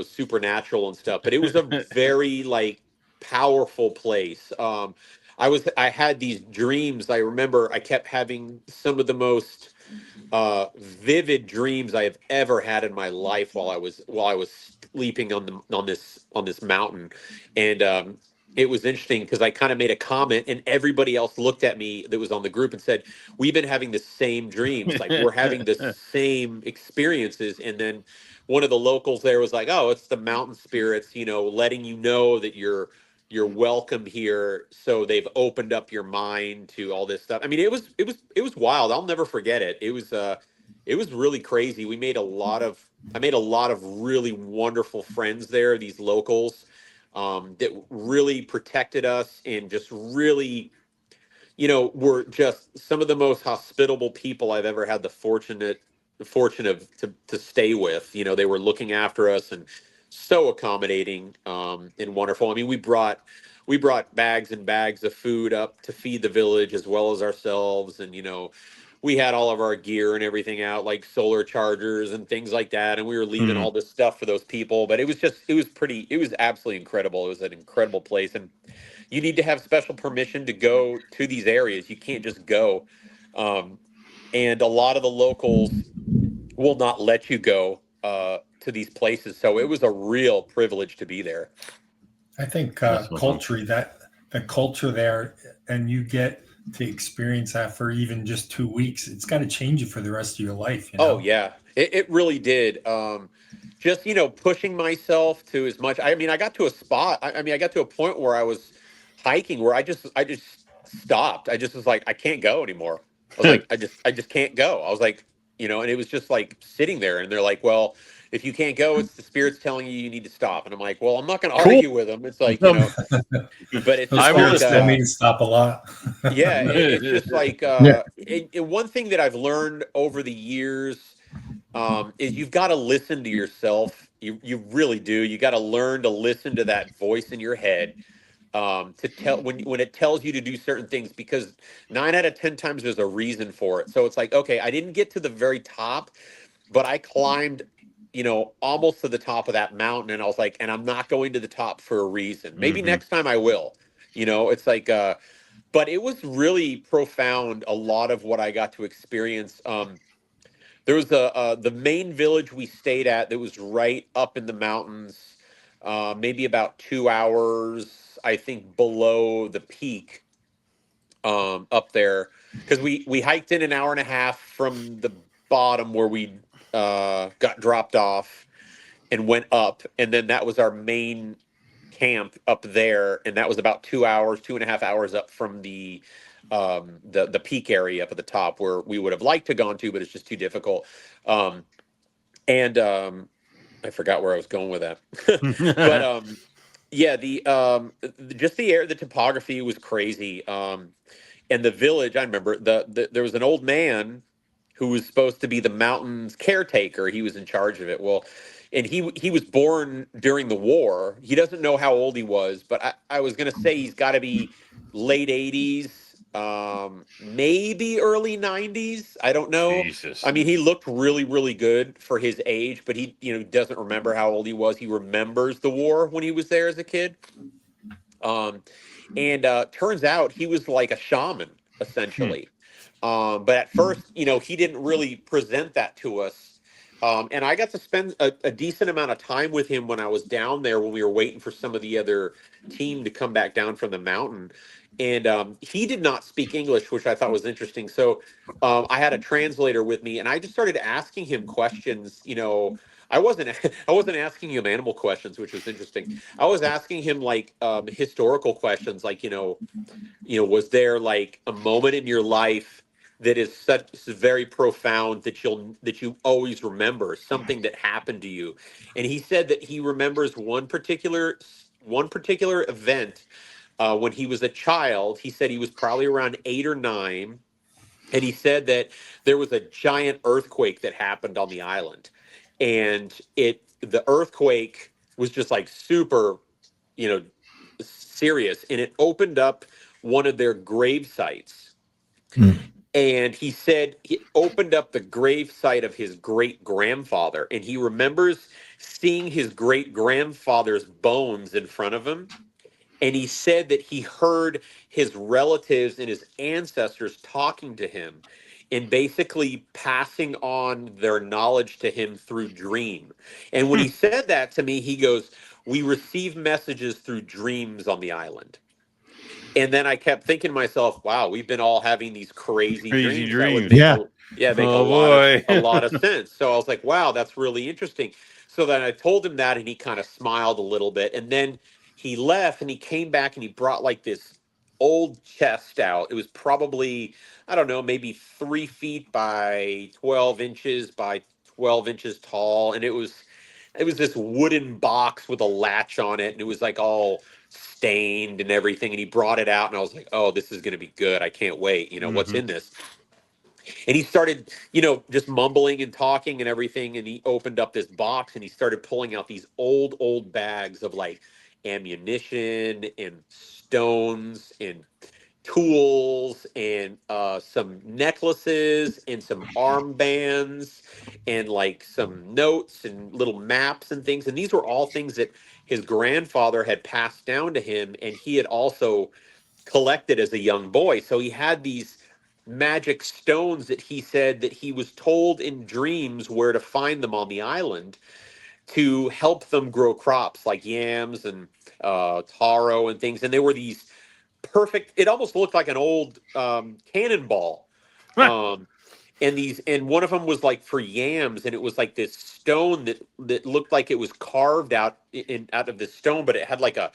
supernatural and stuff, but it was a very like powerful place. I had these dreams. I remember I kept having some of the most vivid dreams I have ever had in my life while I was sleeping on this mountain. And it was interesting because I kind of made a comment and everybody else looked at me that was on the group and said, we've been having the same dreams, like we're having the same experiences. And then one of the locals there was like, oh, it's the mountain spirits, letting you know that you're welcome here. So they've opened up your mind to all this stuff. I mean, it was wild. I'll never forget it. It was really crazy. I made a lot of really wonderful friends there, these locals, that really protected us and just really, were just some of the most hospitable people I've ever had the fortune to stay with. They were looking after us and so accommodating, and wonderful. I mean, we brought bags and bags of food up to feed the village as well as ourselves. And, we had all of our gear and everything out, like solar chargers and things like that. And we were leaving all this stuff for those people, but it was absolutely incredible. It was an incredible place. And you need to have special permission to go to these areas. You can't just go. And a lot of the locals will not let you go to these places. So it was a real privilege to be there. I think the culture there, and you get to experience that for even just 2 weeks, it's got to change you for the rest of your life. Oh yeah, it really did. Just, pushing myself to as much. I mean, I got to a spot. I got to a point where I was hiking where I just stopped. I just was like, I can't go anymore. I was like, I just can't go. I was like, and it was just like sitting there, and they're like, well, if you can't go, it's the spirits telling you need to stop. And I'm like, well, I'm not going to argue with them. It's like, but it's just tell me to stop a lot. Yeah, it's just like one thing that I've learned over the years is you've got to listen to yourself. You really do. You got to learn to listen to that voice in your head, to tell when it tells you to do certain things, because 9 out of 10 times there's a reason for it. So it's like, okay, I didn't get to the very top, but I climbed almost to the top of that mountain, and I was like, and I'm not going to the top for a reason. Maybe next time I will. It's like, but it was really profound. A lot of what I got to experience. There was the main village we stayed at that was right up in the mountains, maybe about 2 hours, I think, below the peak, up there, because we hiked in an hour and a half from the bottom where we got dropped off and went up, and then that was our main camp up there, and that was about 2.5 hours up from the peak area up at the top where we would have liked to gone to, but it's just too difficult. And I forgot where I was going with that. But yeah, the topography was crazy. And the village, I remember there was an old man who was supposed to be the mountain's caretaker. He was in charge of it. Well, and he was born during the war. He doesn't know how old he was, but I was going to say he's got to be late 80s, maybe early 90s. I don't know. Jesus. I mean, he looked really, really good for his age, but he doesn't remember how old he was. He remembers the war when he was there as a kid. And turns out he was like a shaman, essentially. But at first, he didn't really present that to us. And I got to spend a decent amount of time with him when I was down there, when we were waiting for some of the other team to come back down from the mountain. And he did not speak English, which I thought was interesting. So I had a translator with me, and I just started asking him questions. I wasn't asking him animal questions, which was interesting. I was asking him like historical questions, like was there like a moment in your life that is very profound that you always remember, something that happened to you? And he said that he remembers one particular event when he was a child. He said he was probably around 8 or 9, and he said that there was a giant earthquake that happened on the island, and the earthquake was just like super, serious, and it opened up one of their grave sites. And he said he opened up the gravesite of his great grandfather, and he remembers seeing his great grandfather's bones in front of him. And he said that he heard his relatives and his ancestors talking to him and basically passing on their knowledge to him through dream. And when he said that to me, he goes, "We receive messages through dreams on the island." And then I kept thinking to myself, wow, we've been all having these crazy dreams. That would dreams. make Yeah. make Oh, boy. a lot of sense. So I was like, wow, that's really interesting. So then I told him that, and he kind of smiled a little bit. And then he left, and he came back, and he brought like this old chest out. It was probably, I don't know, maybe 3 feet by 12 inches by 12 inches tall. And it was this wooden box with a latch on it, and it was like all stained and everything. And he brought it out, and I was like, "Oh, this is going to be good. I can't wait. What's in this?" And he started, just mumbling and talking and everything. And he opened up this box, and he started pulling out these old bags of like ammunition and stones and tools and some necklaces and some armbands and like some notes and little maps and things. And these were all things that his grandfather had passed down to him, and he had also collected as a young boy. So he had these magic stones that he said that he was told in dreams where to find them on the island to help them grow crops like yams and taro and things. And they were these perfect, it almost looked like an old cannonball. And one of them was like for yams, and it was like this stone that looked like it was carved out of this stone, but it had like a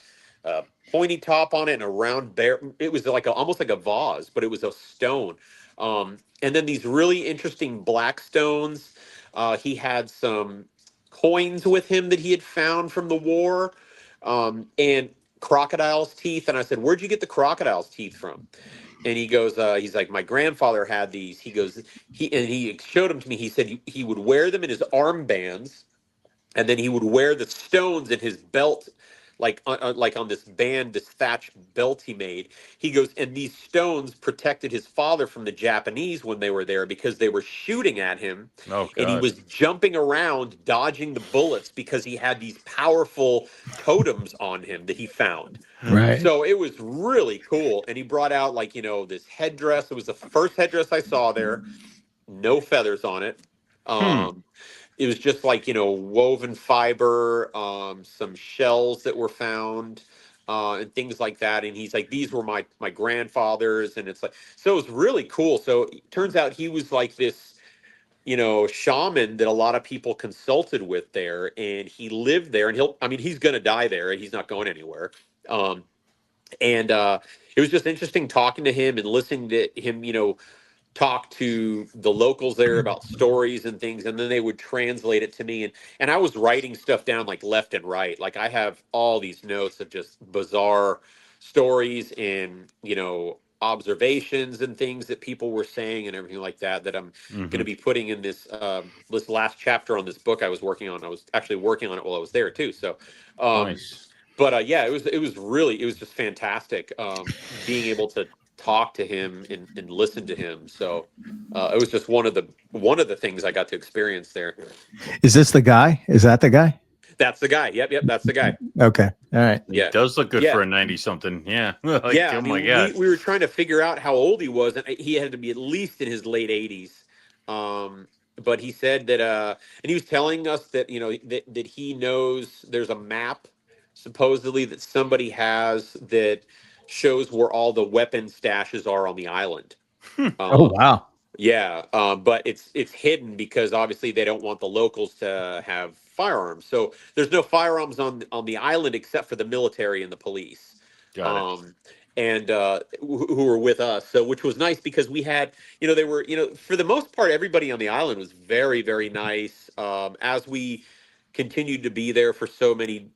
pointy top on it and a round bear. It was like almost like a vase, but it was a stone. And then these really interesting black stones. He had some coins with him that he had found from the war, and crocodile's teeth. And I said, "Where'd you get the crocodile's teeth from?" And he goes, he's like, "My grandfather had these." He goes, he showed them to me. He said he would wear them in his armbands, and then he would wear the stones in his belt, like on this band, this thatch belt he made. He goes, and these stones protected his father from the Japanese when they were there, because they were shooting at him, and he was jumping around dodging the bullets because he had these powerful totems on him that he found. Right. So it was really cool. And he brought out like, this headdress. It was the first headdress I saw there. No feathers on it. It was just like, woven fiber, some shells that were found, and things like that. And he's like, "These were my grandfather's." And it's like, so it was really cool. So it turns out he was like this, shaman that a lot of people consulted with there, and he lived there, and he's going to die there. He's not going anywhere. And it was just interesting talking to him and listening to him, talk to the locals there about stories and things, and then they would translate it to me, and I was writing stuff down like left and right. Like I have all these notes of just bizarre stories and observations and things that people were saying and everything like that I'm going to be putting in this last chapter on this book I was working on. I was actually working on it while I was there too. So Nice. but yeah, it was just fantastic being able to talk to him and listen to him. So it was just one of the things I got to experience there. Is this the guy? Is that the guy? That's the guy. Yep, that's the guy. Okay. All right. Yeah. It does look good for a 90-something. Yeah. Yeah. Oh my God. We were trying to figure out how old he was, and he had to be at least in his late 80s. But he said that, and he was telling us that, that he knows there's a map supposedly that somebody has that shows where all the weapon stashes are on the island. Oh, wow. Yeah, but it's hidden because obviously they don't want the locals to have firearms. So there's no firearms on the island except for the military and the police. Got it. And who were with us. So which was nice because we had, they were, for the most part, everybody on the island was very, very nice. As we continued to be there for so many,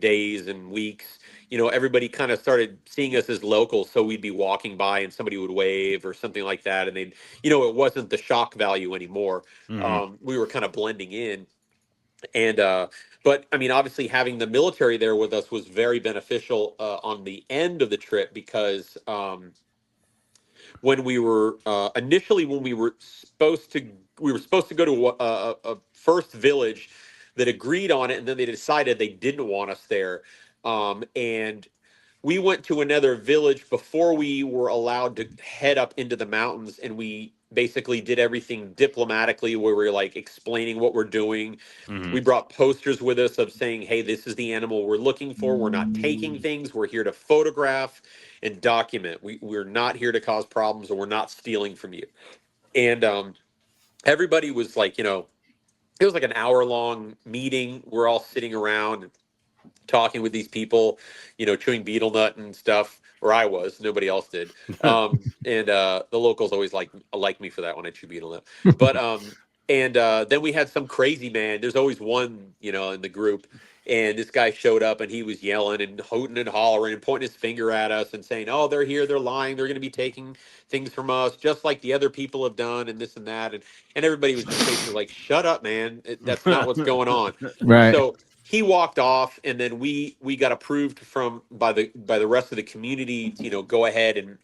days and weeks, everybody kind of started seeing us as locals. So we'd be walking by and somebody would wave or something like that. And they'd, it wasn't the shock value anymore. We were kind of blending in. And, but I mean, obviously having the military there with us was very beneficial on the end of the trip because when we were initially when we were supposed to go to a first village that agreed on it, and then they decided they didn't want us there, and we went to another village before we were allowed to head up into the mountains, and we basically did everything diplomatically where we were like explaining what we're doing. We brought posters with us of saying, hey, this is the animal we're looking for. We're not taking things. We're here to photograph and document. We're not here to cause problems, or we're not stealing from you. And everybody was like, it was like an hour-long meeting. We're all sitting around talking with these people, chewing betel nut and stuff, or I was, nobody else did. And the locals always like me for that when I chew betel nut. But then we had some crazy man. There's always one, in the group. And this guy showed up and he was yelling and hooting and hollering and pointing his finger at us and saying, oh, they're here, they're lying, they're going to be taking things from us, just like the other people have done, and this and that. And everybody was just basically like, shut up, man. That's not what's going on. Right. So he walked off, and then we got approved by the rest of the community to go ahead and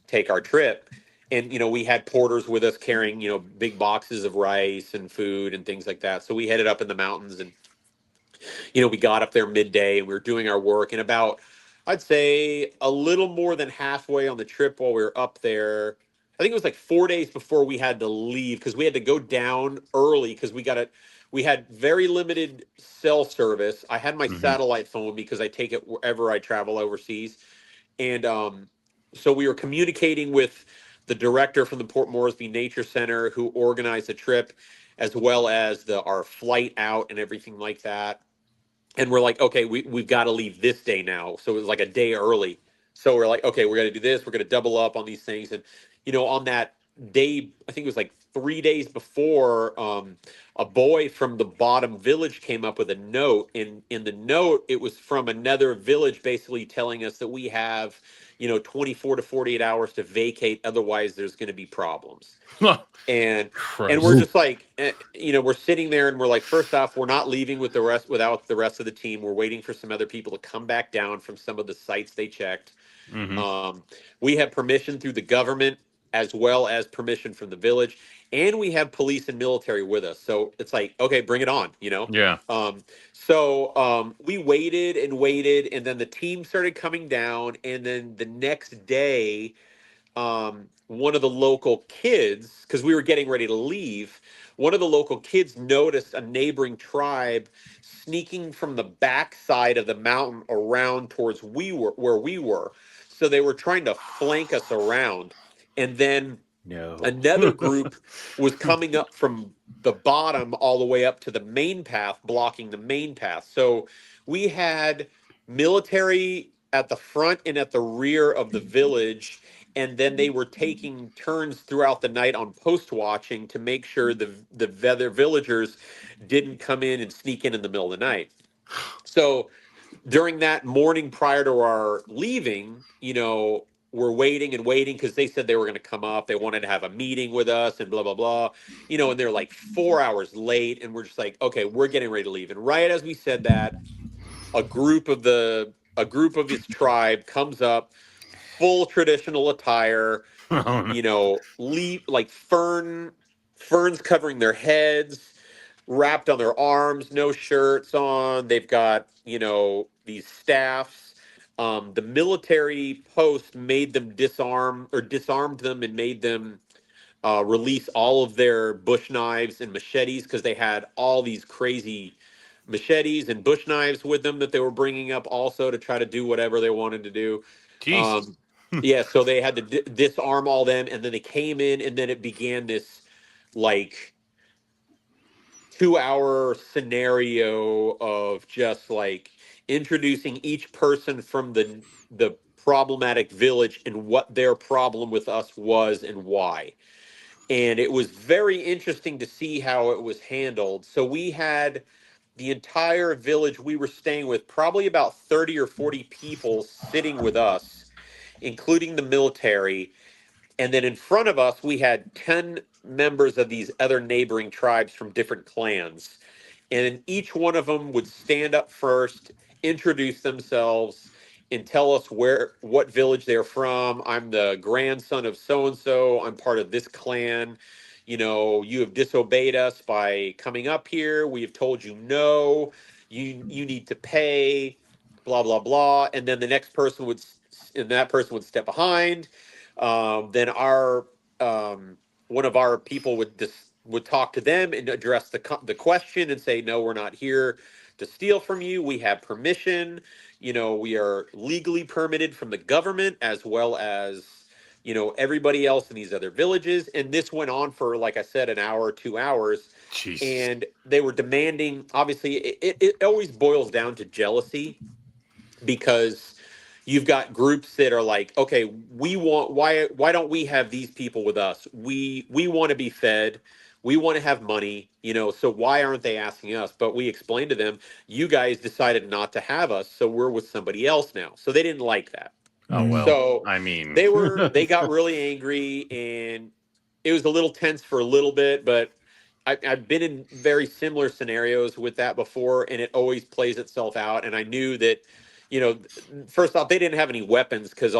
take our trip. And we had porters with us carrying big boxes of rice and food and things like that. So we headed up in the mountains, and we got up there midday, and we were doing our work. And about, I'd say, a little more than halfway on the trip while we were up there, I think it was like 4 days before we had to leave, because we had to go down early because we had very limited cell service. I had my satellite phone because I take it wherever I travel overseas. And so we were communicating with the director from the Port Moresby Nature Center who organized the trip, as well as our flight out and everything like that. And we're like, okay, we've got to leave this day now. So it was like a day early. So we're like, okay, we're going to do this. We're going to double up on these things. And, on that day, I think it was like 3 days before, a boy from the bottom village came up with a note. And in the note, it was from another village basically telling us that we have, 24 to 48 hours to vacate. Otherwise, there's going to be problems. And we're just like, we're sitting there and we're like, first off, we're not leaving without the rest of the team. We're waiting for some other people to come back down from some of the sites they checked. We have permission through the government, as well as permission from the village, and we have police and military with us. So it's like, okay, bring it on, Yeah. So we waited and waited, and then the team started coming down, and then the next day, one of the local kids, because we were getting ready to leave, one of the local kids noticed a neighboring tribe sneaking from the backside of the mountain around towards where we were. So they were trying to flank us around. And then another group was coming up from the bottom all the way up to the main path, blocking the main path. So we had military at the front and at the rear of the village, and then they were taking turns throughout the night on post watching to make sure the other villagers didn't come in and sneak in the middle of the night. So during that morning prior to our leaving, we're waiting and waiting because they said they were going to come up. They wanted to have a meeting with us and blah, blah, blah, and they're like 4 hours late. And we're just like, okay, we're getting ready to leave. And right as we said that, a group of this tribe comes up, full traditional attire, like ferns covering their heads, wrapped on their arms, no shirts on. They've got, these staffs. The military post made them disarmed them and made them release all of their bush knives and machetes, because they had all these crazy machetes and bush knives with them that they were bringing up also to try to do whatever they wanted to do. Jesus. Yeah, so they had to disarm all them, and then they came in, and then it began this like 2-hour scenario of just like introducing each person from the problematic village and what their problem with us was and why. And it was very interesting to see how it was handled. So we had the entire village we were staying with, probably about 30 or 40 people sitting with us, including the military. And then in front of us, we had 10 members of these other neighboring tribes from different clans. And each one of them would stand up first, introduce themselves, and tell us what village they're from. I'm the grandson of so and so. I'm part of this clan. You know, you have disobeyed us by coming up here. We have told you no. You need to pay. Blah blah blah. And then the next person and that person would step behind. Then our one of our people would talk to them and address the question and say, no, we're not here to steal from you. We have permission. You know, we are legally permitted from the government as well as, you know, everybody else in these other villages. And this went on for, like I said, an hour, 2 hours. Jeez. And they were demanding, obviously, it always boils down to jealousy, because you've got groups that are like, okay, why don't we have these people with us? We want to be fed. We want to have money, you know, so why aren't they asking us? But we explained to them, you guys decided not to have us, so we're with somebody else now. So they didn't like that. Oh, well, so I mean, they got really angry, and it was a little tense for a little bit, but I've been in very similar scenarios with that before, and it always plays itself out. And I knew that, you know, first off, they didn't have any weapons because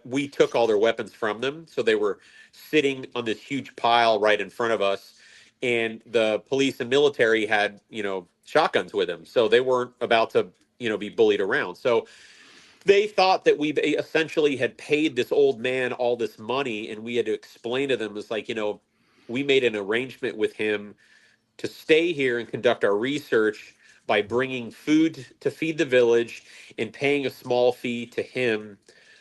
we took all their weapons from them. So they were sitting on this huge pile right in front of us. And the police and military had, you know, shotguns with them. So they weren't about to, you know, be bullied around. So they thought that we essentially had paid this old man all this money, and we had to explain to them, it's like, you know, we made an arrangement with him to stay here and conduct our research by bringing food to feed the village and paying a small fee to him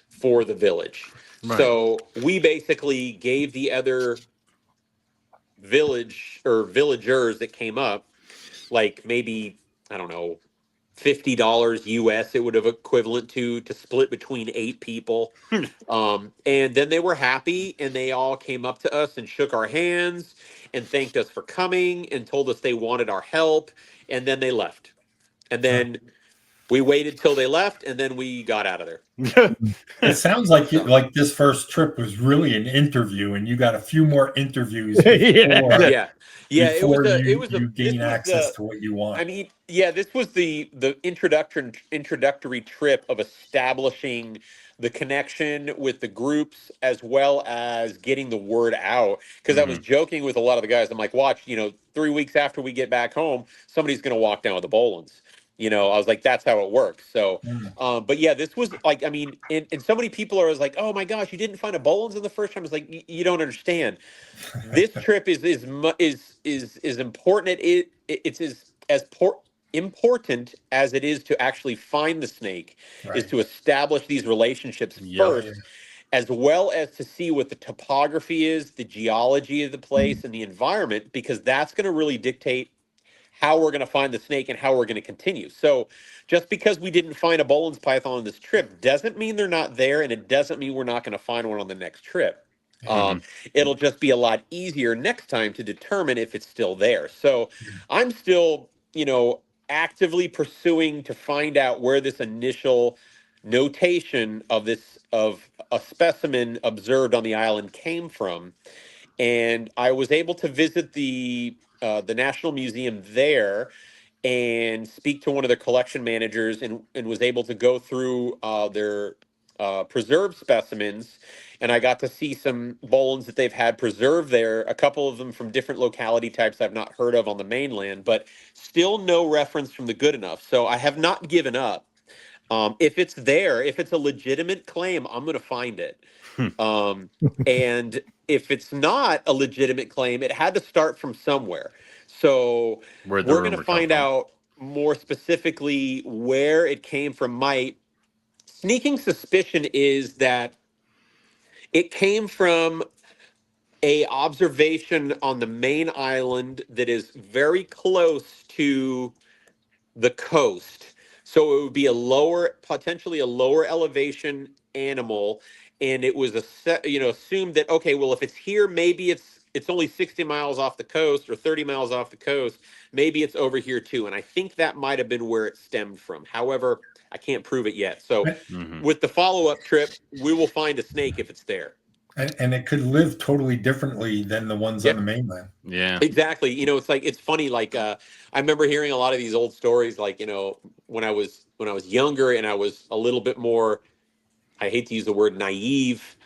for the village. Right. So we basically gave the other villagers that came up, like maybe, I don't know, $50 US, it would have equivalent to split between 8 people. And then they were happy, and they all came up to us and shook our hands and thanked us for coming and told us they wanted our help. And then they left. And then we waited till they left, and then we got out of there. It sounds like this first trip was really an interview, and you got a few more interviews before, it was you gain access to what you want. I mean, this was the introductory trip of establishing the connection with the groups as well as getting the word out. Because I was joking with a lot of the guys. I'm like, watch, you know, 3 weeks after we get back home, somebody's going to walk down with the Boelens. You know, I was like, that's how it works. So, but yeah, this was like, I mean, and so many people are like, oh my gosh, you didn't find a Boelens in the first time. It's like, you don't understand. This trip is important. It's as important as it is to actually find the snake, is to establish these relationships first, as well as to see what the topography is, the geology of the place, and the environment, because that's going to really dictate how we're going to find the snake and how we're going to continue. So just because we didn't find a Boelens python on this trip doesn't mean they're not there, and it doesn't mean we're not going to find one on the next trip. It'll just be a lot easier next time to determine if it's still there. So I'm still, you know, actively pursuing to find out where this initial notation of a specimen observed on the island came from. And I was able to visit the National Museum there and speak to one of their collection managers, and was able to go through their preserved specimens. And I got to see some Boelens that they've had preserved there, a couple of them from different locality types I've not heard of on the mainland, but still no reference from the good enough. So I have not given up. If it's there, if it's a legitimate claim, I'm going to find it. And if it's not a legitimate claim, it had to start from somewhere. So we're going to find out more specifically where it came from. My sneaking suspicion is that it came from a observation on the main island that is very close to the coast. So it would be potentially a lower elevation animal. And it was assumed that, okay, well, if it's here, maybe it's only 60 miles off the coast or 30 miles off the coast. Maybe it's over here too. And I think that might have been where it stemmed from. However, I can't prove it yet. So with the follow-up trip, we will find a snake if it's there. And it could live totally differently than the ones on the mainland. Yeah, exactly. You know, it's funny. Like, I remember hearing a lot of these old stories, like, you know, when I was younger and I was a little bit more, I hate to use the word naive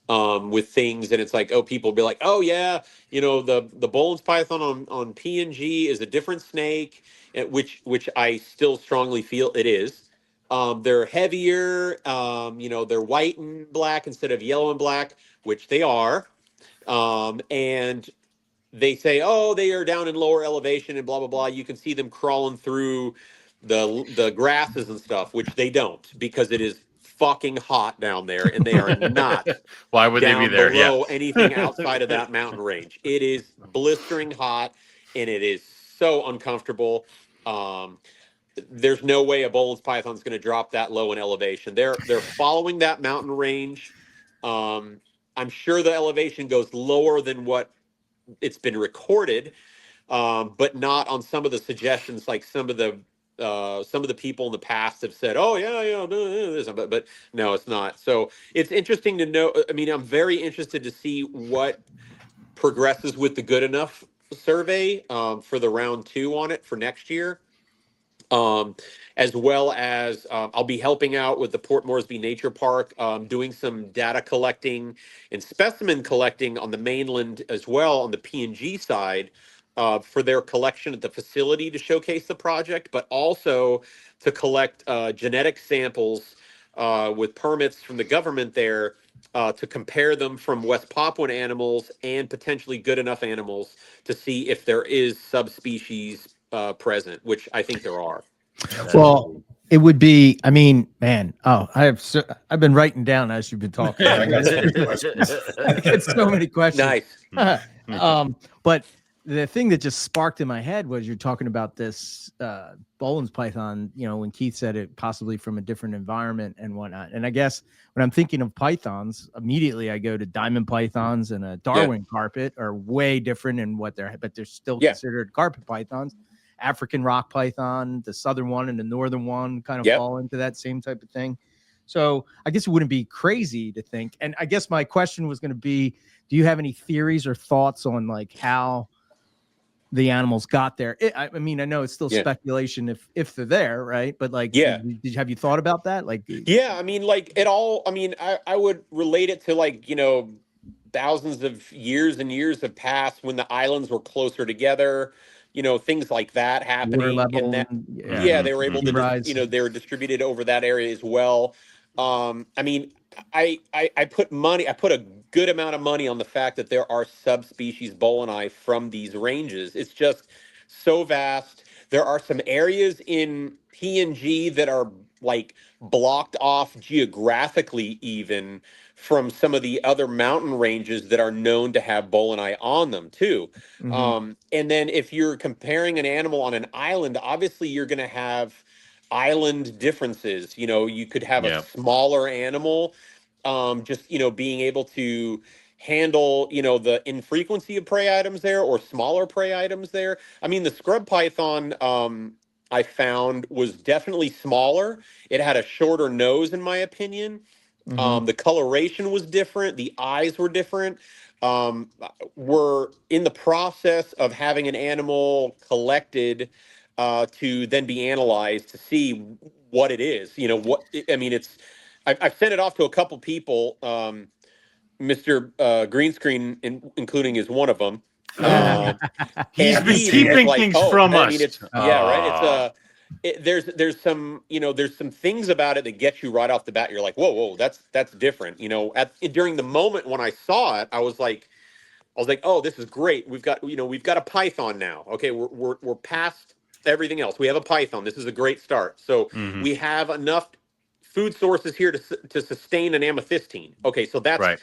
with things, and it's like, oh, people be like, oh yeah, the Boelens python on PNG is a different snake, which I still strongly feel it is. They're heavier, they're white and black instead of yellow and black, which they are. And they say, oh, they are down in lower elevation and blah blah blah. You can see them crawling through the grasses and stuff, which they don't, because it is fucking hot down there, and they are not Why would they be down there? below Yeah. anything outside of that mountain range. It is blistering hot, and it is so uncomfortable. There's no way a Boelens python is going to drop that low in elevation. They're following that mountain range. I'm sure the elevation goes lower than what it's been recorded, but not on some of the suggestions, like some of the people in the past have said, oh yeah, this, but no, it's not. So it's interesting to know. I mean, I'm very interested to see what progresses with the Good Enough survey for the round 2 on it for next year. As well as I'll be helping out with the Port Moresby Nature Park, doing some data collecting and specimen collecting on the mainland as well on the PNG side for their collection at the facility to showcase the project, but also to collect genetic samples with permits from the government there to compare them from West Papuan animals and potentially Good Enough animals to see if there is subspecies present, which I think there are. Well, it would be, I mean, man, I've been writing down as you've been talking. I got so many questions. I get so many questions. Nice. But the thing that just sparked in my head was you're talking about this Boelens python, when Keith said it possibly from a different environment and whatnot. And I guess when I'm thinking of pythons, immediately I go to diamond pythons and a Darwin carpet are way different in what but they're still considered carpet pythons. African rock python, the southern one and the northern one kind of fall into that same type of thing. So I guess it wouldn't be crazy to think. And I guess my question was going to be, do you have any theories or thoughts on like how the animals got there? I mean, I know it's still speculation if they're there, right? But like, have you thought about that? Like, I mean, like it all, I mean, I would relate it to like, thousands of years and years have passed when the islands were closer together, things like that happening. And that, they were able to, they were distributed over that area as well. I mean, I put a good amount of money on the fact that there are subspecies Boeleni from these ranges. It's just so vast. There are some areas in PNG that are like blocked off geographically even from some of the other mountain ranges that are known to have Boeleni on them too. And then if you're comparing an animal on an island, obviously you're going to have island differences. You could have a smaller animal, just, being able to handle, the infrequency of prey items there or smaller prey items there. I mean, the scrub python, I found was definitely smaller. It had a shorter nose, in my opinion. The coloration was different. The eyes were different. We're in the process of having an animal collected to then be analyzed to see what it is. I've sent it off to a couple people. Mr. Greenscreen, including, is one of them. He's been keeping things from us. It's right. There's some things about it that get you right off the bat. You're like, whoa, that's different. During the moment when I saw it, I was like, oh, this is great. We've got a python now. Okay, we're past everything else. We have a python. This is a great start. So we have enough food sources here to sustain an amethystine. Okay, so that's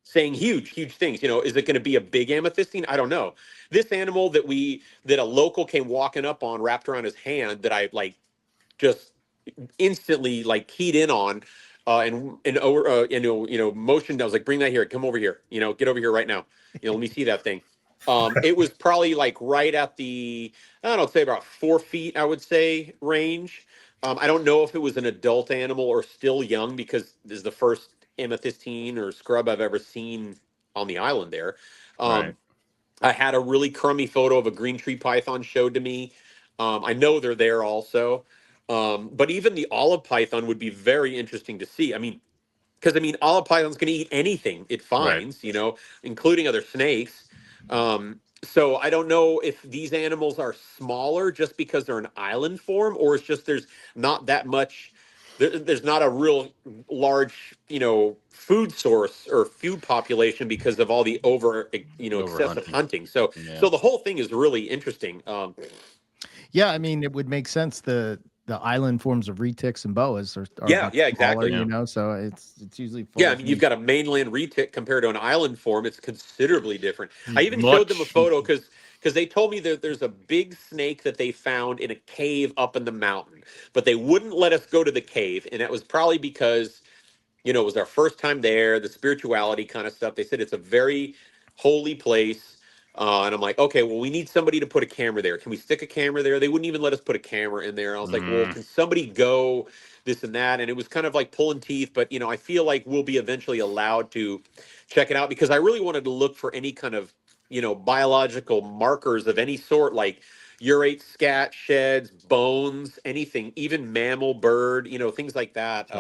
saying huge things. Is it going to be a big amethystine? I don't know. This animal that a local came walking up on, wrapped around his hand, that I like just instantly like keyed in on, and motioned. I was like, bring that here, come over here, get over here right now. Let me see that thing. It was probably like right at the, I don't know, say about 4 feet, I would say, range. I don't know if it was an adult animal or still young, because this is the first amethystine or scrub I've ever seen on the island there. I had a really crummy photo of a green tree python showed to me. I know they're there also. But even the olive python would be very interesting to see. I mean, because olive python's going to eat anything it finds, including other snakes. So I don't know if these animals are smaller just because they're an island form, or it's just there's not that much. There's not a real large, food source or food population because of all the excessive hunting. So the whole thing is really interesting. Yeah, I mean, it would make sense. The island forms of retics and boas are exactly. Smaller, so it's usually you've got a mainland retic compared to an island form. It's considerably different. I even showed them a photo because they told me that there's a big snake that they found in a cave up in the mountain, but they wouldn't let us go to the cave, and that was probably because it was our first time there, the spirituality kind of stuff. They said it's a very holy place. And I'm like, okay, well, we need somebody to put a camera there. Can we stick a camera there? They wouldn't even let us put a camera in there. I was like, well, can somebody go this and that? And it was kind of like pulling teeth. But, I feel like we'll be eventually allowed to check it out because I really wanted to look for any kind of, biological markers of any sort, like urate, scat, sheds, bones, anything, even mammal, bird, things like that.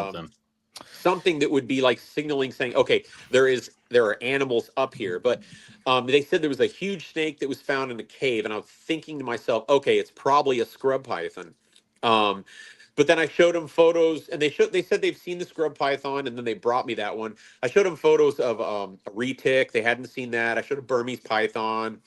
Something that would be like signaling, saying, okay, there are animals up here. But they said there was a huge snake that was found in a cave, and I was thinking to myself, okay, it's probably a scrub python. But then I showed them photos, and they said they've seen the scrub python, and then they brought me that one. I showed them photos of a retic. They hadn't seen that. I showed them Burmese python.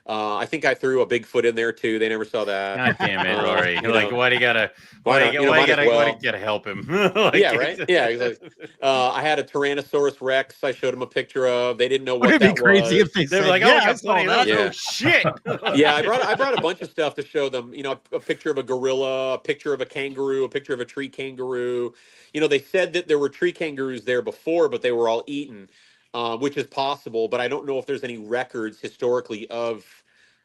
I think I threw a Bigfoot in there too. They never saw that. God damn it, Rory! Why do you gotta help him? Yeah, right. Yeah, exactly. I had a Tyrannosaurus Rex. I showed them a picture of. They didn't know what that crazy was. If they were like, I saw that. Oh shit! Yeah, I brought a bunch of stuff to show them. A picture of a gorilla, a picture of a kangaroo, a picture of a tree kangaroo. They said that there were tree kangaroos there before, but they were all eaten. Which is possible, but I don't know if there's any records historically of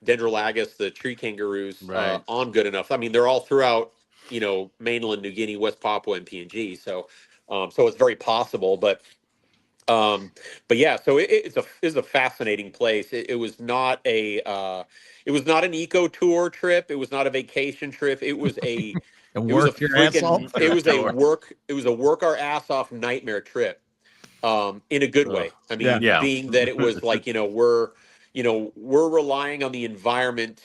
Dendrolagus, the tree kangaroos, on good enough. I mean, they're all throughout, mainland New Guinea, West Papua, and PNG. So it's very possible. But yeah, so it's a fascinating place. It was not an eco tour trip. It was not a vacation trip. It was a work our ass off nightmare trip. In a good way. I mean, being that it was like, we're relying on the environment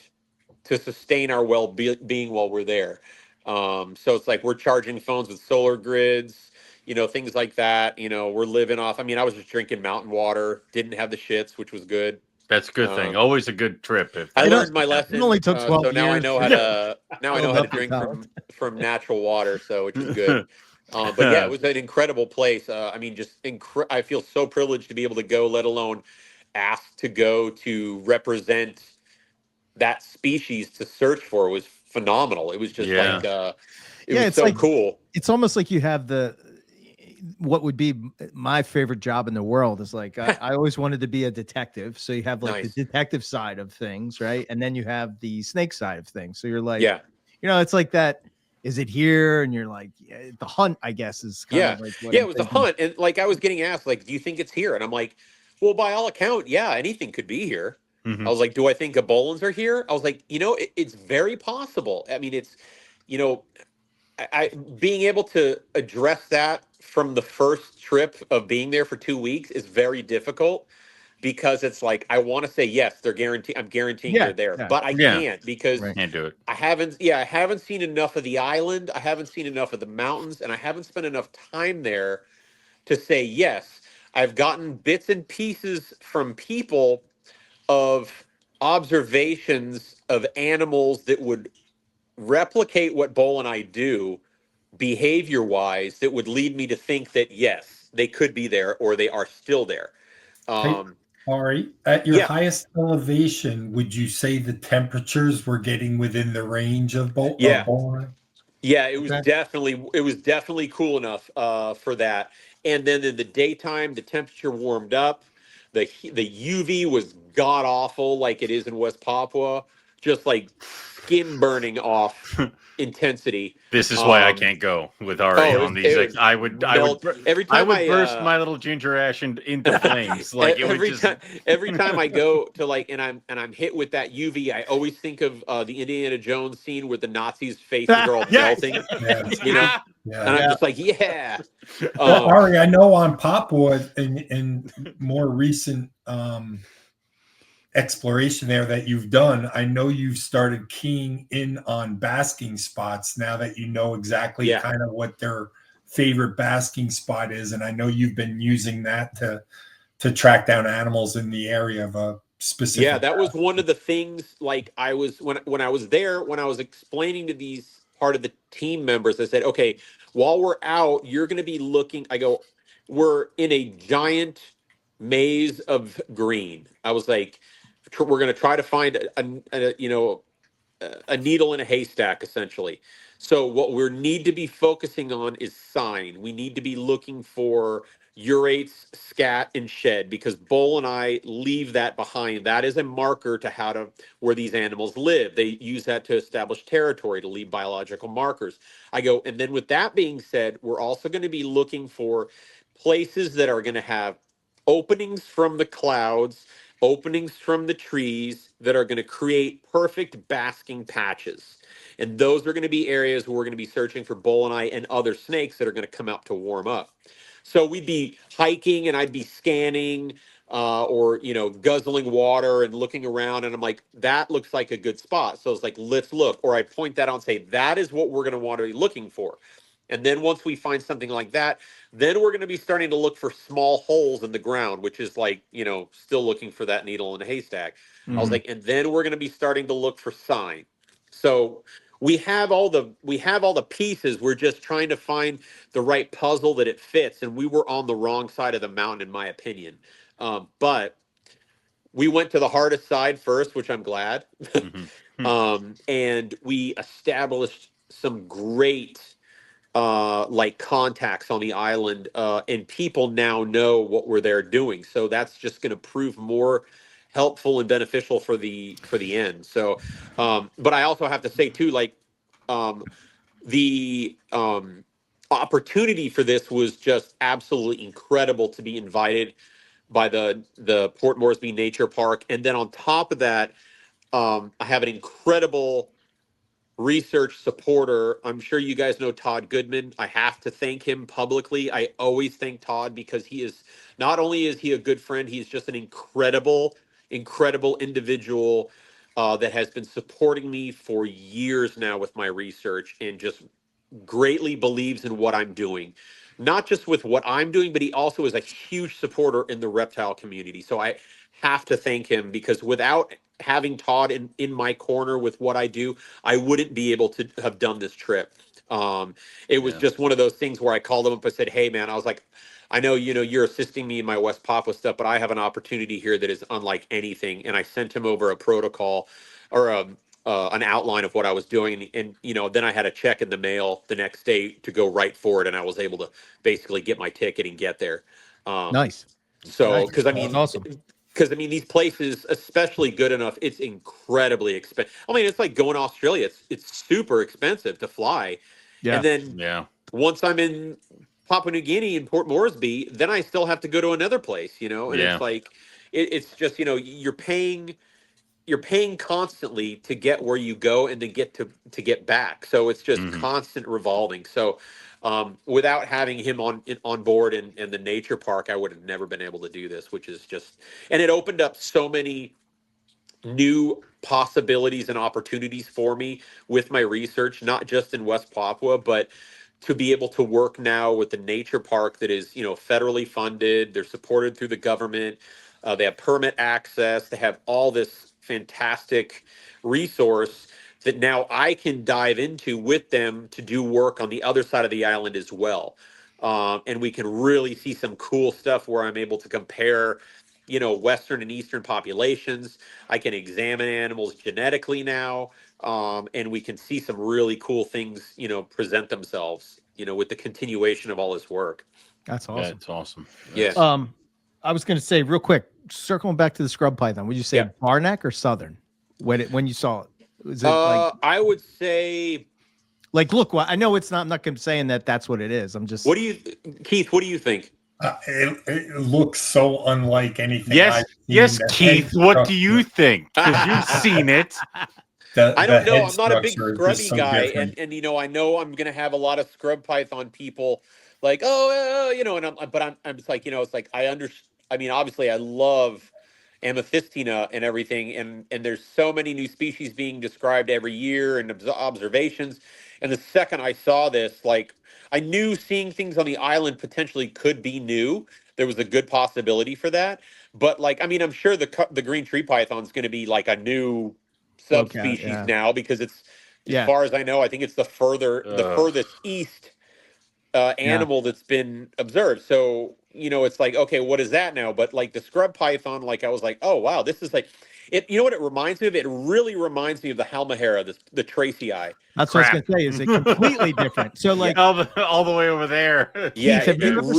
to sustain our well-being while we're there. So it's like we're charging phones with solar grids, things like that. We're living off. I mean, I was just drinking mountain water, didn't have the shits, which was good. That's a good thing. Always a good trip. I learned my lesson. It only took 12 so now years. I know how to drink from natural water, so which is good. But yeah, it was an incredible place. I mean, just I feel so privileged to be able to go, let alone asked to go to represent that species to search for. It was phenomenal. It was just like, it was so cool. It's almost like you have what would be my favorite job in the world is like, I always wanted to be a detective. So you have like the detective side of things, right? And then you have the snake side of things. So you're like, it's like that. Is it here? And you're like, the hunt, I guess, is kind of like what it was a hunt. And like I was getting asked, like, do you think it's here? And I'm like, well, by all account, anything could be here. I was like, do I think Boelens are here? I was like, it's very possible. I mean, it's, I being able to address that from the first trip of being there for 2 weeks is very difficult. Because it's like I want to say yes, I'm guaranteeing they're there, but I can't because can't do it. I haven't seen enough of the island, I haven't seen enough of the mountains, and I haven't spent enough time there to say yes. I've gotten bits and pieces from people of observations of animals that would replicate what Boel and I do behavior-wise that would lead me to think that yes, they could be there or they are still there. Ari, at your highest elevation, would you say the temperatures were getting within the range of Boel? Yeah, it was definitely cool enough for that. And then in the daytime, the temperature warmed up. The UV was god awful, like it is in West Papua, just like skin burning off intensity. This is why I can't go with Ari on these. Like, I would burst my little ginger ash into flames. Like every time I go to like, and I'm hit with that UV, I always think of the Indiana Jones scene where the Nazis' faces are all melting, you know, and I'm just like, Well, Ari, I know on Papua in more recent exploration there that you've done, I know you've started keying in on basking spots now that you know exactly kind of what their favorite basking spot is, and I know you've been using that to track down animals in the area of a specific. Yeah, that was one of the things. Like I was when I was there, when I was explaining to these part of the team members, I said, okay, while we're out, you're going to be looking. I go, we're in a giant maze of green. I was like, we're going to try to find a needle in a haystack, essentially. So what we need to be focusing on is sign. We need to be looking for urates, scat, and shed, because Boel and I leave that behind. That is a marker to where these animals live. They use that to establish territory, to leave biological markers. I go, and then with that being said, we're also going to be looking for places that are going to have openings from the clouds, openings from the trees that are going to create perfect basking patches. And those are going to be areas where we're going to be searching for Boel and I and other snakes that are going to come out to warm up. So we'd be hiking and I'd be scanning or, guzzling water and looking around. And I'm like, that looks like a good spot. So it's like, let's look. Or I point that out and say, that is what we're going to want to be looking for. And then once we find something like that, then we're going to be starting to look for small holes in the ground, which is like, still looking for that needle in a haystack. Mm-hmm. I was like, and then we're going to be starting to look for sign. So we have all the pieces. We're just trying to find the right puzzle that it fits. And we were on the wrong side of the mountain, in my opinion. But we went to the hardest side first, which I'm glad. Mm-hmm. And we established some great contacts on the island, and people now know what we're there doing. So that's just going to prove more helpful and beneficial for the end. So, but I also have to say too, the opportunity for this was just absolutely incredible to be invited by the Port Moresby Nature Park. And then on top of that, I have an incredible research supporter. I'm sure you guys know Todd Goodman. I have to thank him publicly. I always thank Todd because he is, not only is he a good friend, he's just an incredible individual that has been supporting me for years now with my research and just greatly believes in what I'm doing. Not just with what I'm doing, but he also is a huge supporter in the reptile community. So I have to thank him, because without having Todd in my corner with what I do, I wouldn't be able to have done this trip. It was just one of those things where I called him up and said, hey man, I was like, I know, you're assisting me in my West Papua stuff, but I have an opportunity here that is unlike anything. And I sent him over a protocol or an outline of what I was doing. And then I had a check in the mail the next day to go right for it. And I was able to basically get my ticket and get there. Nice. So, because awesome. Because these places, especially good enough, it's incredibly expensive. I mean, it's like going to Australia. It's super expensive to fly. Yeah. And then once I'm in Papua New Guinea and Port Moresby, then I still have to go to another place, and it's like, it's just, you're paying constantly to get where you go and to get back. So it's just constant revolving. So without having him on board in the nature park, I would have never been able to do this, which is just, and it opened up so many new possibilities and opportunities for me with my research, not just in West Papua, but to be able to work now with the nature park that is, federally funded. They're supported through the government. They have permit access. They have all this fantastic resource that now I can dive into with them to do work on the other side of the island as well. And we can really see some cool stuff where I'm able to compare, Western and Eastern populations. I can examine animals genetically now. And we can see some really cool things, present themselves, with the continuation of all this work. That's awesome. That's awesome. Yes. I was going to say real quick, circling back to the scrub python, would you say Barnack or Southern when you saw it? Is it like I would say, like look? Well, I know it's not. I'm not saying that that's what it is. I'm just. what do you, Keith? What do you think? It looks so unlike anything Yes, I've seen. yes, The Keith. head What do structure- you think? Because you've seen it. I don't know. head I'm not a big structure is scrubby just so guy, different. and I know I'm gonna have a lot of scrub python people like, oh, and I'm just like, it's like I mean, obviously, I love amethystina and everything, and there's so many new species being described every year and observations. And the second I saw this, like, I knew seeing things on the island potentially could be new. There was a good possibility for that, but like, I mean, I'm sure the green tree python is going to be like a new Locat, subspecies yeah. now because it's, as Yeah. far as I know, I think it's the furthest east animal that's been observed. So, it's like, okay, what is that now? But like the scrub python, like I was like, oh wow, this is like it. You know what it reminds me of? It really reminds me of the Halmahera, the Tracy eye. That's what I was gonna say. Is it completely different? So like all the way over there. Yeah, Keith, have you ever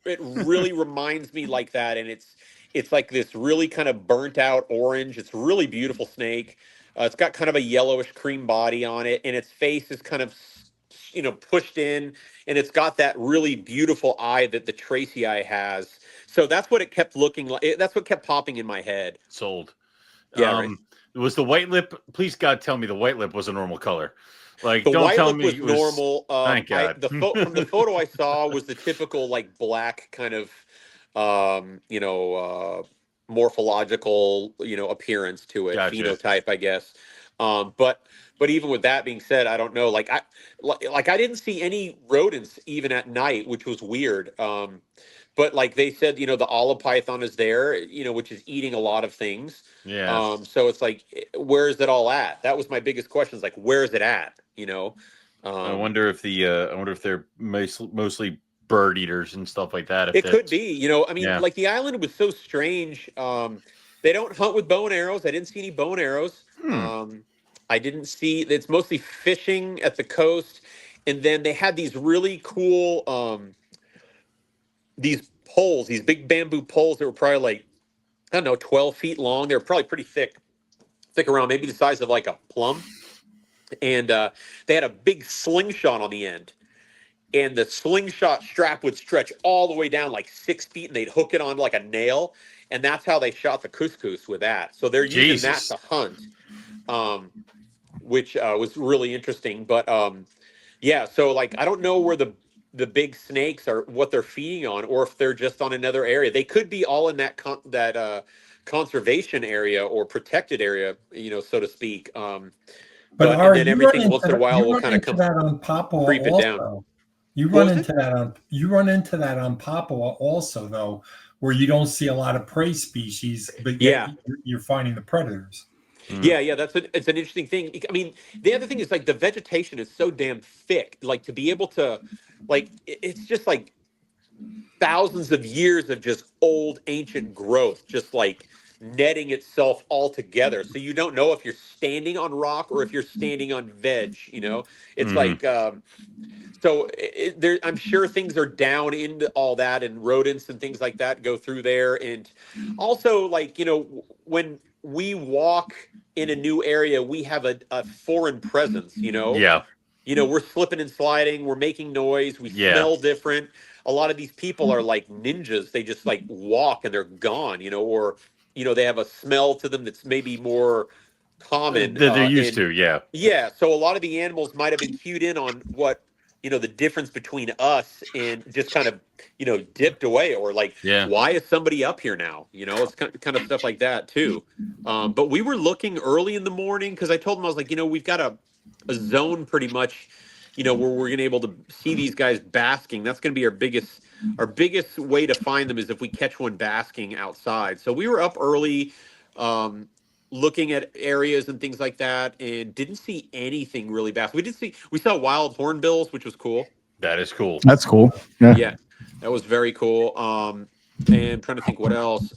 it really reminds me like that, and it's like this really kind of burnt out orange. It's a really beautiful snake. It's got kind of a yellowish cream body on it, and its face is kind of pushed in, and it's got that really beautiful eye that the Tracy eye has. So that's what it kept looking like. That's what kept popping in my head. Sold. Yeah, right. Was the white lip? Please God, tell me the white lip was a normal color. Like, The don't white tell lip me was it was normal. Thank God. From the photo I saw was the typical like black kind of, morphological, appearance to it, Gotcha. phenotype, I guess. But even with that being said, I don't know. Like I didn't see any rodents even at night, which was weird. But like they said, the olive python is there, which is eating a lot of things. Yeah. So it's like, where is it all at? That was my biggest question. Is like, where is it at? I wonder if they're mostly bird eaters and stuff like that. It could be. I mean, Yeah. like the island was so strange. They don't hunt with bow and arrows. I didn't see any bow and arrows. I didn't see. It's mostly fishing at the coast, and then they had these really cool these poles, these big bamboo poles that were probably like, I don't know, 12 feet long. They were probably pretty thick around, maybe the size of like a plum. And they had a big slingshot on the end. And the slingshot strap would stretch all the way down like 6 feet, and they'd hook it on like a nail. And that's how they shot the couscous with that. So they're using that to hunt, which was really interesting. But yeah, so like I don't know where the big snakes are, what they're feeding on, or if they're just on another area. They could be all in that conservation area or protected area, so to speak. But and Ari, then everything once in a while will kind of come that on Papua creep it also. down. You run into that on Papua also, though, where you don't see a lot of prey species, but yet you're finding the predators. Yeah, it's an interesting thing. I mean, the other thing is like the vegetation is so damn thick. Like to be able to, like, it's just like thousands of years of just old ancient growth, just like netting itself all together. So you don't know if you're standing on rock or if you're standing on veg. It's like so I'm sure things are down into all that, and rodents and things like that go through there. And also, like, when we walk in a new area, we have a foreign presence, Yeah. We're slipping and sliding, we're making noise, we smell different. A lot of these people are like ninjas. They just like walk and they're gone, or they have a smell to them that's maybe more common that they're used to. Yeah, so a lot of the animals might have been cued in on what the difference between us, and just kind of dipped away, or like, why is somebody up here now? It's kind of stuff like that too. But we were looking early in the morning, because I told them, I was like, we've got a zone pretty much, where we're gonna be able to see these guys basking. That's gonna be our biggest way to find them, is if we catch one basking outside. So we were up early, looking at areas and things like that, and didn't see anything really bad. We saw wild hornbills, which was cool. That is cool. That's cool. Yeah, that was very cool. And I'm trying to think what else.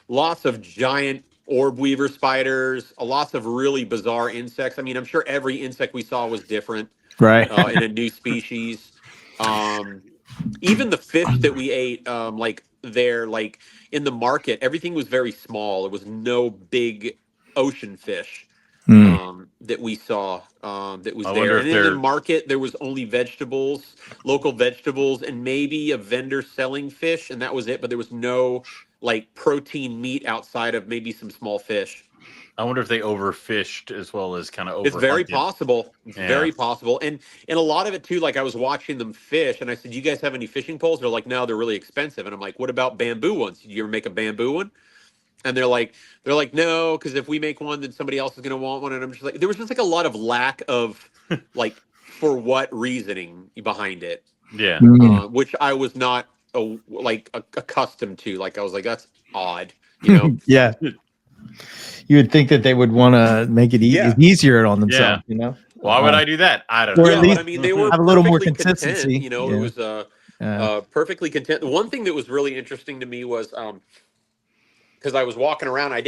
Lots of giant orb weaver spiders, lots of really bizarre insects. I mean, I'm sure every insect we saw was different, right? In a new species. Even the fish that we ate, like in the market, everything was very small. There was no big ocean fish. that we saw that was I there. wonder And if in the they're market, there was only vegetables, local vegetables, and maybe a vendor selling fish, and that was it. But there was no like protein meat outside of maybe some small fish. I wonder if they overfished as well as kind of It's very overhunted. possible. It's Yeah. very possible. And a lot of it too, like I was watching them fish and I said, "You guys have any fishing poles?" They're like, "No, they're really expensive." And I'm like, "What about bamboo ones? Did you ever make a bamboo one?" And they're like, "No, because if we make one, then somebody else is gonna want one." And I'm just like, there was just like a lot of lack of like for what reasoning behind it. Yeah. Which I was not accustomed to. Like I was like, that's odd, you know? Yeah. You would think that they would want to make it easier on themselves, you know? Why would I do that? I don't Or know. at least but I mean, they were have a little more perfectly consistency. content, you know, it was perfectly content. One thing that was really interesting to me was because I was walking around, I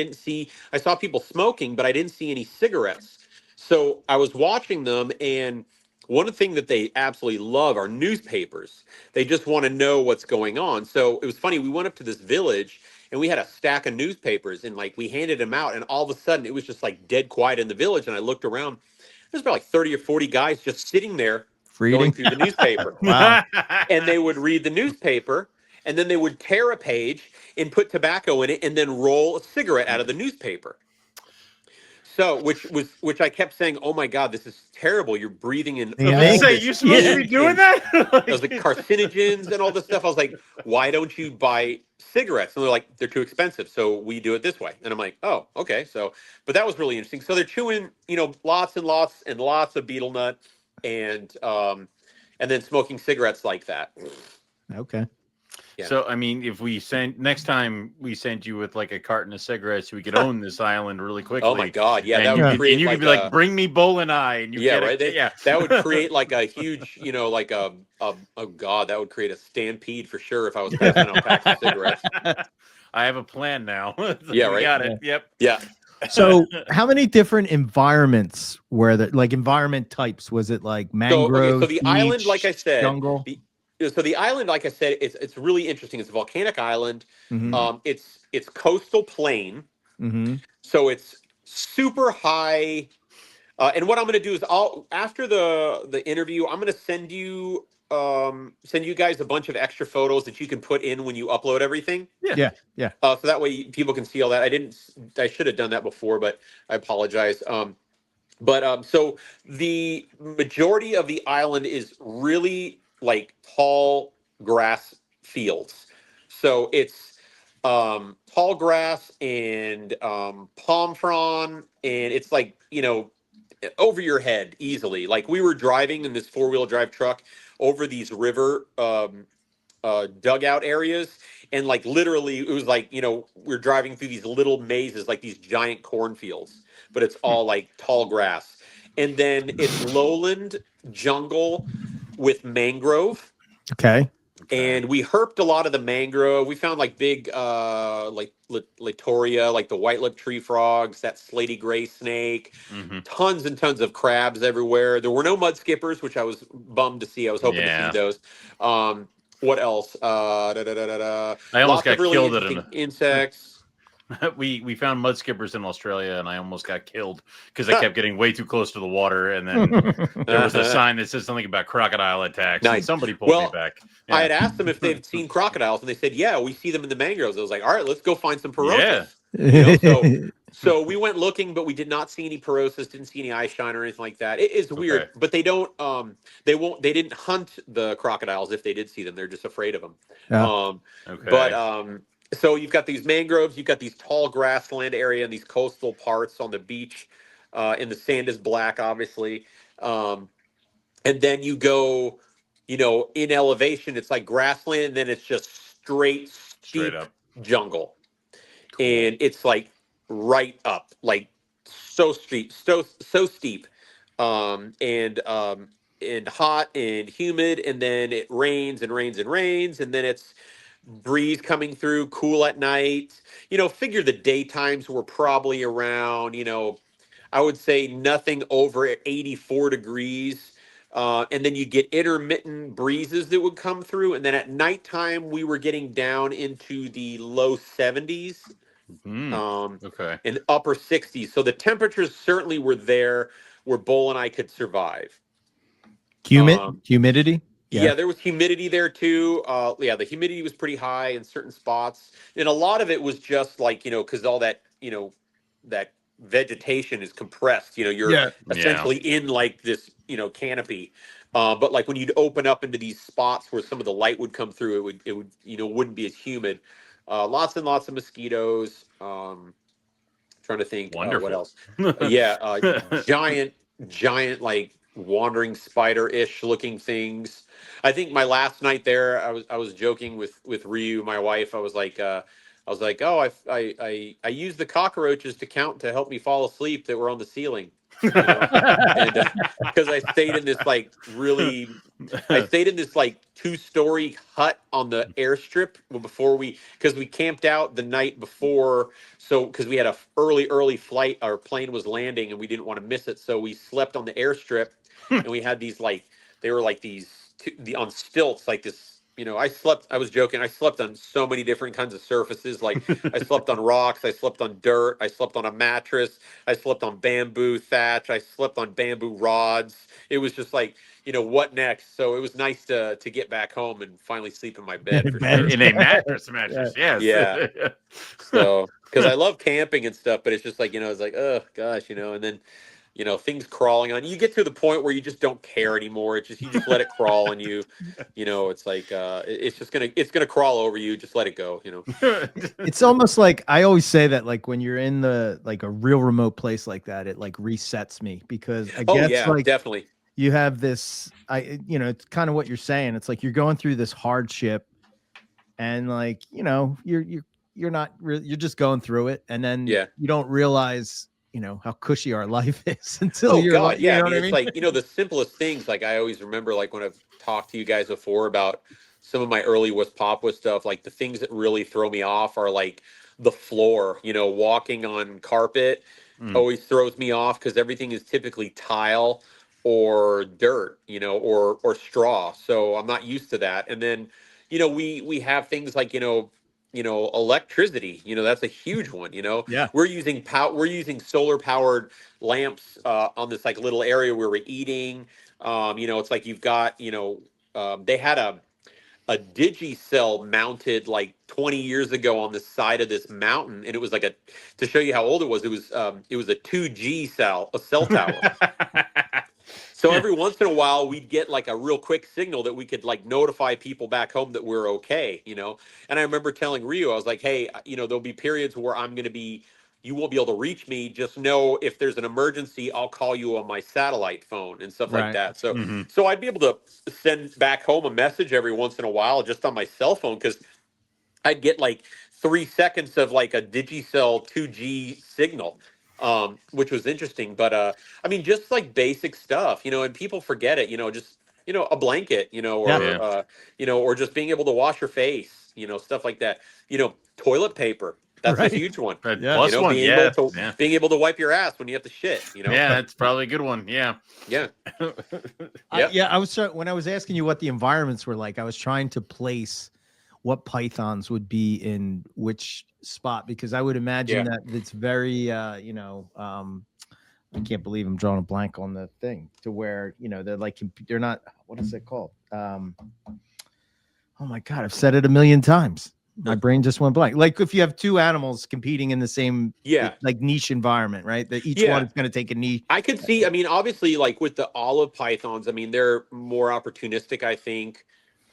saw people smoking, but I didn't see any cigarettes. So I was watching them, and one thing that they absolutely love are newspapers. They just want to know what's going on. So it was funny. We went up to this village, and we had a stack of newspapers, and like we handed them out, and all of a sudden it was just like dead quiet in the village. And I looked around. There's about like 30 or 40 guys just sitting there going through the newspaper. Wow. And they would read the newspaper, and then they would tear a page and put tobacco in it and then roll a cigarette out of the newspaper. So, which I kept saying, "Oh my God, this is terrible! You're breathing in." Yeah. all I was Say, this you're supposed to be doing that? I was like carcinogens and all this stuff. I was like, "Why don't you buy cigarettes?" And they're like, "They're too expensive, so we do it this way." And I'm like, "Oh, okay." So, but that was really interesting. So they're chewing, you know, lots and lots and lots of betel nut, and then smoking cigarettes like that. Okay. Yeah. So, I mean, if we next time we sent you with like a carton of cigarettes, we could own this island really quickly. Oh my God! Yeah, and that you would could, create and you could be like, "Bring me bowl and I," and you yeah, get right. it. That would create like a huge, you know, like oh God, that would create a stampede for sure if I was passing out packs of cigarettes. I have a plan now. Yeah, We right. got it. Yep. Yeah. So how many different environments were there, like environment types? Was it like mangroves, So the island, beach, like I said, jungle? So the island, like I said, it's really interesting. It's a volcanic island. Mhm. It's coastal plain. Mhm. So it's super high. And what I'm going to do is after the interview, I'm going to send you guys a bunch of extra photos that you can put in when you upload everything. Yeah. So that way people can see all that. I should have done that before, but I apologize. So the majority of the island is really like tall grass fields. So it's tall grass and palm frond, and it's like, you know, over your head easily. Like we were driving in this 4-wheel drive truck over these river dugout areas, and like literally it was like, you know, we're driving through these little mazes, like these giant cornfields, but it's all like tall grass. And then it's lowland jungle with mangrove. Okay. And we herped a lot of the mangrove. We found like big like Latoria, like the white lip tree frogs, that slaty gray snake, tons and tons of crabs everywhere. There were no mud skippers, which I was bummed to see. I was hoping to see those. What else? I almost got really killed interesting insects. We found mud skippers in Australia, and I almost got killed because I kept getting way too close to the water. And then there was a sign that said something about crocodile attacks. Nice. And somebody pulled me back. I had asked them if they've seen crocodiles, and they said, "Yeah, we see them in the mangroves." I was like, "All right, let's go find some Perosis." You know, so we went looking, but we did not see any Perosis, didn't see any eye shine or anything like that. It is weird, but they don't. They didn't hunt the crocodiles if they did see them. They're just afraid of them. So you've got these mangroves, you've got these tall grassland area and these coastal parts on the beach, and the sand is black, obviously. And then you go, you know, in elevation, it's like grassland, and then it's just straight up jungle. Cool. And it's like right up, like so steep, so steep, and hot and humid, and then it rains and rains and rains, and then it's breeze coming through, cool at night. You know, figure the daytimes were probably around, you know, I would say nothing over 84 degrees. And then you get intermittent breezes that would come through. And then at nighttime, we were getting down into the low 70s. Okay. and upper 60s. So the temperatures certainly were there where Bull and I could survive. Humidity. Yeah, there was humidity there too. Yeah, the humidity was pretty high in certain spots, and a lot of it was just like because all that that vegetation is compressed. You're essentially in like this canopy. But like when you'd open up into these spots where some of the light would come through, it would wouldn't be as humid. Lots and lots of mosquitoes. Trying to think what Wonderful. else. Giant like wandering spider-ish looking things. I think my last night there, I was joking with Ryu, my wife. I was like, oh, I used the cockroaches to count to help me fall asleep that were on the ceiling. And because I stayed in this like two-story hut on the airstrip because we camped out the night before, so because we had a early flight, our plane was landing and we didn't want to miss it, so we slept on the airstrip. And we had these they were like on stilts, like this. I was joking, I slept on so many different kinds of surfaces. Like I slept on rocks, I slept on dirt, I slept on a mattress, I slept on bamboo thatch, I slept on bamboo rods. It was just like, what next? So it was nice to get back home and finally sleep in my bed for sure. In a mattress, yes. Yeah. So, because I love camping and stuff, but it's just like, it's like, oh gosh, and then things crawling on you. You get to the point where you just don't care anymore. You just let it crawl on you. It's like it's gonna crawl over you. Just let it go. It's almost like I always say that, like when you're in a real remote place like that, it like resets me, because I guess definitely you have this. It's kind of what you're saying. It's like you're going through this hardship, and like you're not really, you're just going through it, and then you don't realize how cushy our life is until you're like, I mean, it's like, the simplest things. Like I always remember, like when I've talked to you guys before about some of my early Papua stuff, like the things that really throw me off are like the floor, walking on carpet always throws me off because everything is typically tile or dirt, or straw. So I'm not used to that. And then, we have things like, electricity, that's a huge one. We're using solar powered lamps on this like little area where we're eating. It's like you've got, they had a Digicel mounted like 20 years ago on the side of this mountain, and it was like to show you how old it was a 2G a cell tower. So every once in a while, we'd get like a real quick signal that we could like notify people back home that we're okay, And I remember telling Rio, I was like, hey, there'll be periods where you won't be able to reach me. Just know if there's an emergency, I'll call you on my satellite phone and stuff like that. So, so I'd be able to send back home a message every once in a while just on my cell phone, because I'd get like 3 seconds of like a Digicel 2G signal. Which was interesting, but I mean, just like basic stuff, and people forget it, just a blanket, or just being able to wash your face, stuff like that, toilet paper. That's a huge one. Plus one, being able to wipe your ass when you have to shit. Yeah, that's probably a good one. Yeah. I was when I was asking you what the environments were like, I was trying to place what pythons would be in which spot, because I would imagine that it's very I can't believe I'm drawing a blank on the thing, to where they're like, they're not, what is it called, oh my god, I've said it a million times, my brain just went blank. Like if you have two animals competing in the same like niche environment, right, that each one is going to take a niche. I could see, I mean, obviously, like with the olive pythons, I mean, they're more opportunistic, I think.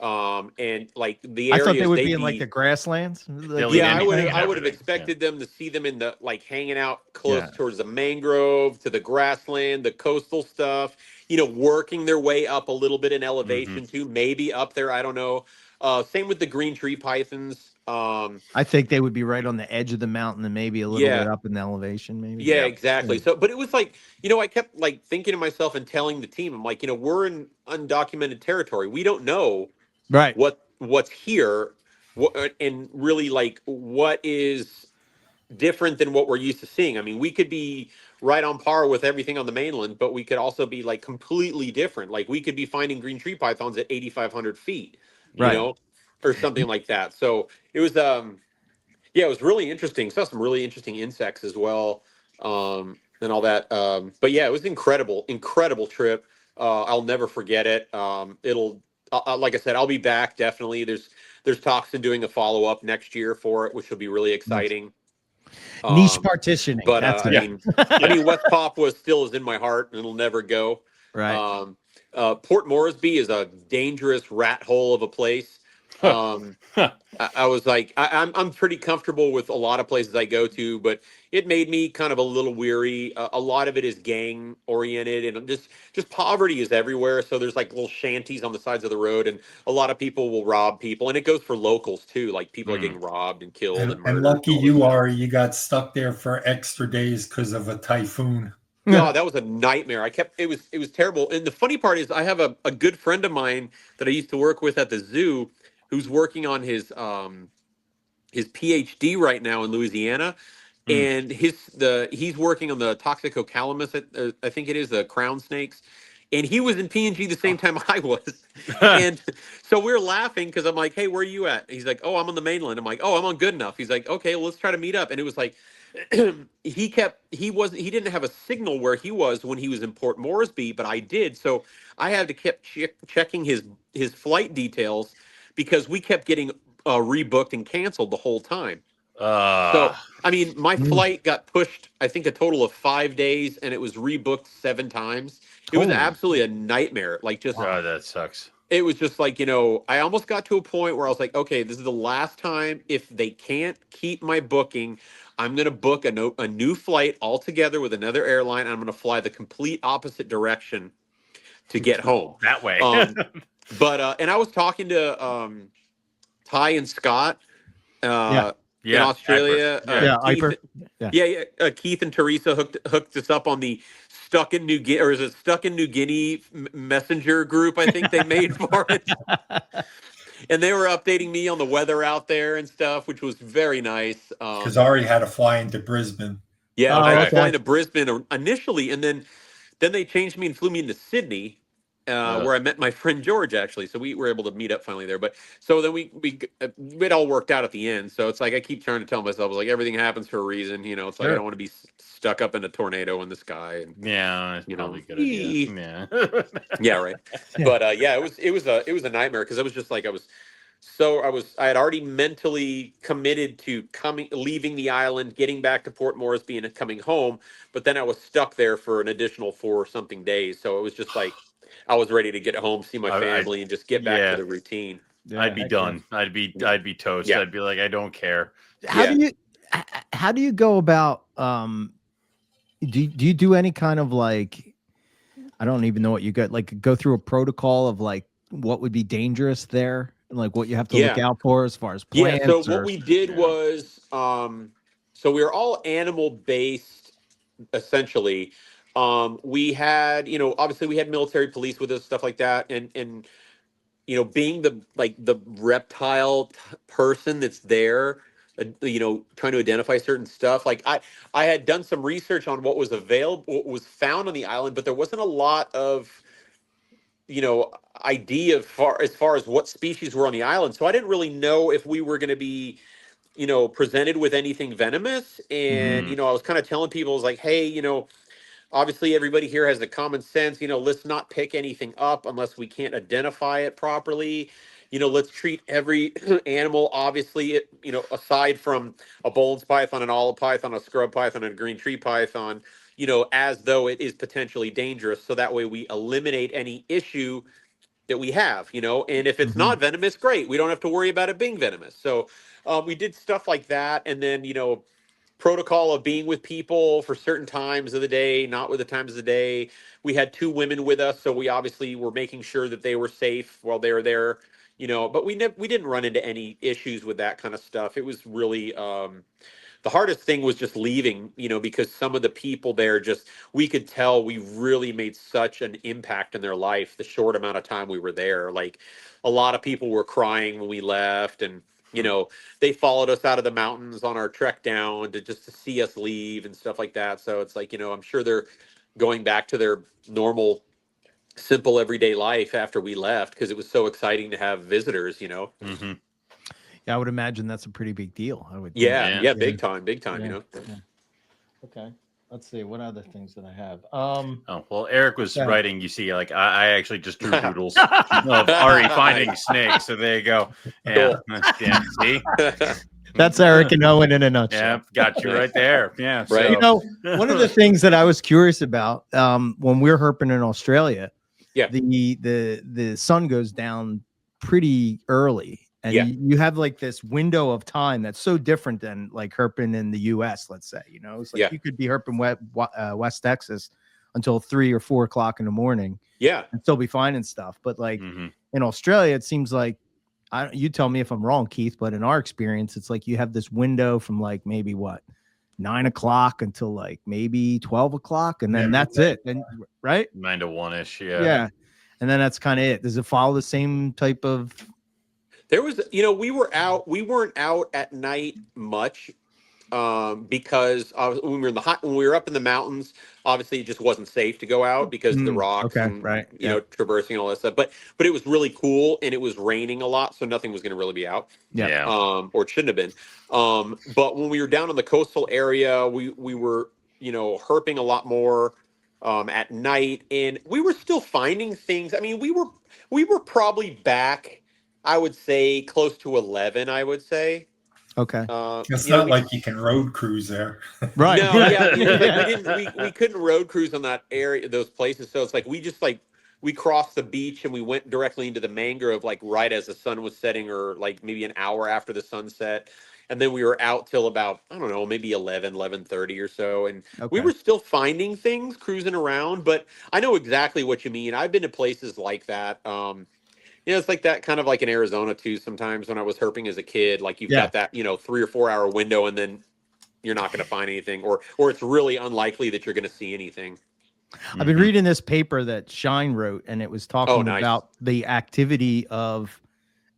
And like the areas, I thought they would be in like the grasslands. I would have expected them to see them in the like hanging out close towards the mangrove, to the grassland, the coastal stuff, working their way up a little bit in elevation too, maybe up there, I don't know. Same with the green tree pythons. I think they would be right on the edge of the mountain and maybe a little bit up in the elevation, maybe. Yeah, exactly. So, but it was like, I kept like thinking to myself and telling the team, I'm like, we're in undocumented territory. We don't know what's here, and really like what is different than what we're used to seeing. I mean, we could be right on par with everything on the mainland, but we could also be like completely different. Like we could be finding green tree pythons at 8,500 feet, or something like that. So it was Yeah, it was really interesting. Saw some really interesting insects as well, and all that. But yeah, it was incredible trip. I'll never forget it. Like I said, I'll be back definitely. There's talks in doing a follow up next year for it, which will be really exciting. Niche partitioning. But That's I mean, West Papua still is in my heart, and it'll never go. right. Port Moresby is a dangerous rat hole of a place. I was like, I'm pretty comfortable with a lot of places I go to, but it made me kind of a little weary. A lot of it is gang oriented, and just poverty is everywhere. So there's like little shanties on the sides of the road, and a lot of people will rob people, and it goes for locals too. Like people are getting robbed and killed and murdered. And lucky you are, you got stuck there for extra days because of a typhoon. No, that was a nightmare. It was terrible. And the funny part is I have a good friend of mine that I used to work with at the zoo who's working on his PhD right now in Louisiana. And he's working on the Toxicocalamus, I think it is, the crown snakes. And he was in PNG the same time I was. And so we were laughing because I'm like, hey, where are you at? He's like, oh, I'm on the mainland. I'm like, oh, I'm on Goodenough. He's like, okay, well, let's try to meet up. And it was like, he didn't have a signal where he was when he was in Port Moresby, but I did. So I had to keep checking his flight details because we kept getting rebooked and canceled the whole time. So, I mean, my flight got pushed, I think, a total of 5 days, and it was rebooked 7 times. It was absolutely a nightmare. Like, just that sucks. It was just like, I almost got to a point where I was like, okay, this is the last time. If they can't keep my booking, I'm going to book a new flight altogether with another airline, and I'm going to fly the complete opposite direction to get home. That way. And I was talking to Ty and Scott in Australia. Keith and Teresa hooked us up on the Stuck in New Guinea, or is it Stuck in New Guinea messenger group? I think they made for it. And they were updating me on the weather out there and stuff, which was very nice. Because Ari had to fly into Brisbane. Yeah, I was flying to Brisbane initially, and then they changed me and flew me into Sydney, where I met my friend George, actually. So we were able to meet up finally there. But so then it all worked out at the end. So it's like I keep trying to tell myself, like, everything happens for a reason. It's like I don't want to be stuck up in a tornado in the sky. And, it's probably a good idea. Yeah. Yeah, right. But it was a nightmare because I was just like I had already mentally committed to leaving the island, getting back to Port Moresby, and coming home. But then I was stuck there for an additional 4-something days. So it was just like I was ready to get home, see my family, and just get back to the routine. Yeah, I'd be done. I'd be toast. Yeah. I'd be like, I don't care. How do you go about? Do you do any kind of like? I don't even know what you got. Like, go through a protocol of like what would be dangerous there, and like what you have to look out for as far as plants. Yeah. So what we did was, so we were all animal based, essentially. We had, obviously we had military police with us, stuff like that. And being the reptile person that's there, trying to identify certain stuff. Like I had done some research on what was available, what was found on the island, but there wasn't a lot of, idea as far as what species were on the island. So I didn't really know if we were going to be, presented with anything venomous. And, I was kind of telling people, I was like, hey, obviously everybody here has the common sense, let's not pick anything up unless we can't identify it properly. Let's treat every animal, obviously, aside from a Boelens python, an olive python, a scrub python, and a green tree python, as though it is potentially dangerous. So that way we eliminate any issue that we have, and if it's not venomous, great. We don't have to worry about it being venomous. So we did stuff like that. And then, protocol of being with people for certain times of the day, not with the times of the day. We had 2 women with us, so we obviously were making sure that they were safe while they were there, but we didn't run into any issues with that kind of stuff. It was really, the hardest thing was just leaving, because some of the people there we could tell we really made such an impact in their life the short amount of time we were there. Like, a lot of people were crying when we left, and they followed us out of the mountains on our trek down to see us leave and stuff like that. So it's like, I'm sure they're going back to their normal, simple, everyday life after we left, because it was so exciting to have visitors, Yeah, I would imagine that's a pretty big deal. I would. Yeah, big time, Yeah. you know. Yeah. Okay. Let's see. What other things did I have? Oh, well, Eric was Yeah. writing, you see, like I actually just drew doodles of Ari finding snakes. So there you go. Yeah. Yeah. See? That's Eric and Owen in a nutshell. Yeah, got you right there. Yeah. Right. So. You know, one of the things that I was curious about when we're herping in Australia, the sun goes down pretty early. And you have like this window of time that's so different than like herping in the US, let's say, you know, it's like you could be herping West Texas until 3 or 4 o'clock in the morning. Yeah. And still be finding stuff. But like in Australia, it seems like, you tell me if I'm wrong, Keith, but in our experience, it's like you have this window from like maybe 9 o'clock until like maybe 12 o'clock. And then that's it. And right. 9 to 1-ish. Yeah. Yeah. And then that's kind of it. Does it follow the same type of? There was, you know, we weren't out at night much because when we were up in the mountains, obviously it just wasn't safe to go out because of the rocks and you know, traversing and all that stuff. But it was really cool and it was raining a lot, so nothing was going to really be out. Yeah. Or it shouldn't have been. But when we were down in the coastal area, we were, you know, herping a lot more at night, and we were still finding things. I mean, we were probably back, I would say, close to 11, I would say. Okay. It's not like you can road cruise there. Right. No, we couldn't road cruise on that area, those places. So it's like we crossed the beach and we went directly into the mangrove, like right as the sun was setting, or like maybe an hour after the sunset. And then we were out till about, I don't know, maybe 11:30 or so. And we were still finding things, cruising around. But I know exactly what you mean. I've been to places like that. You know, it's like that kind of like in Arizona too. Sometimes when I was herping as a kid, like you've got that, you know, 3 or 4 hour window, and then you're not going to find anything, or it's really unlikely that you're going to see anything. I've been reading this paper that Shine wrote, and it was talking about the activity of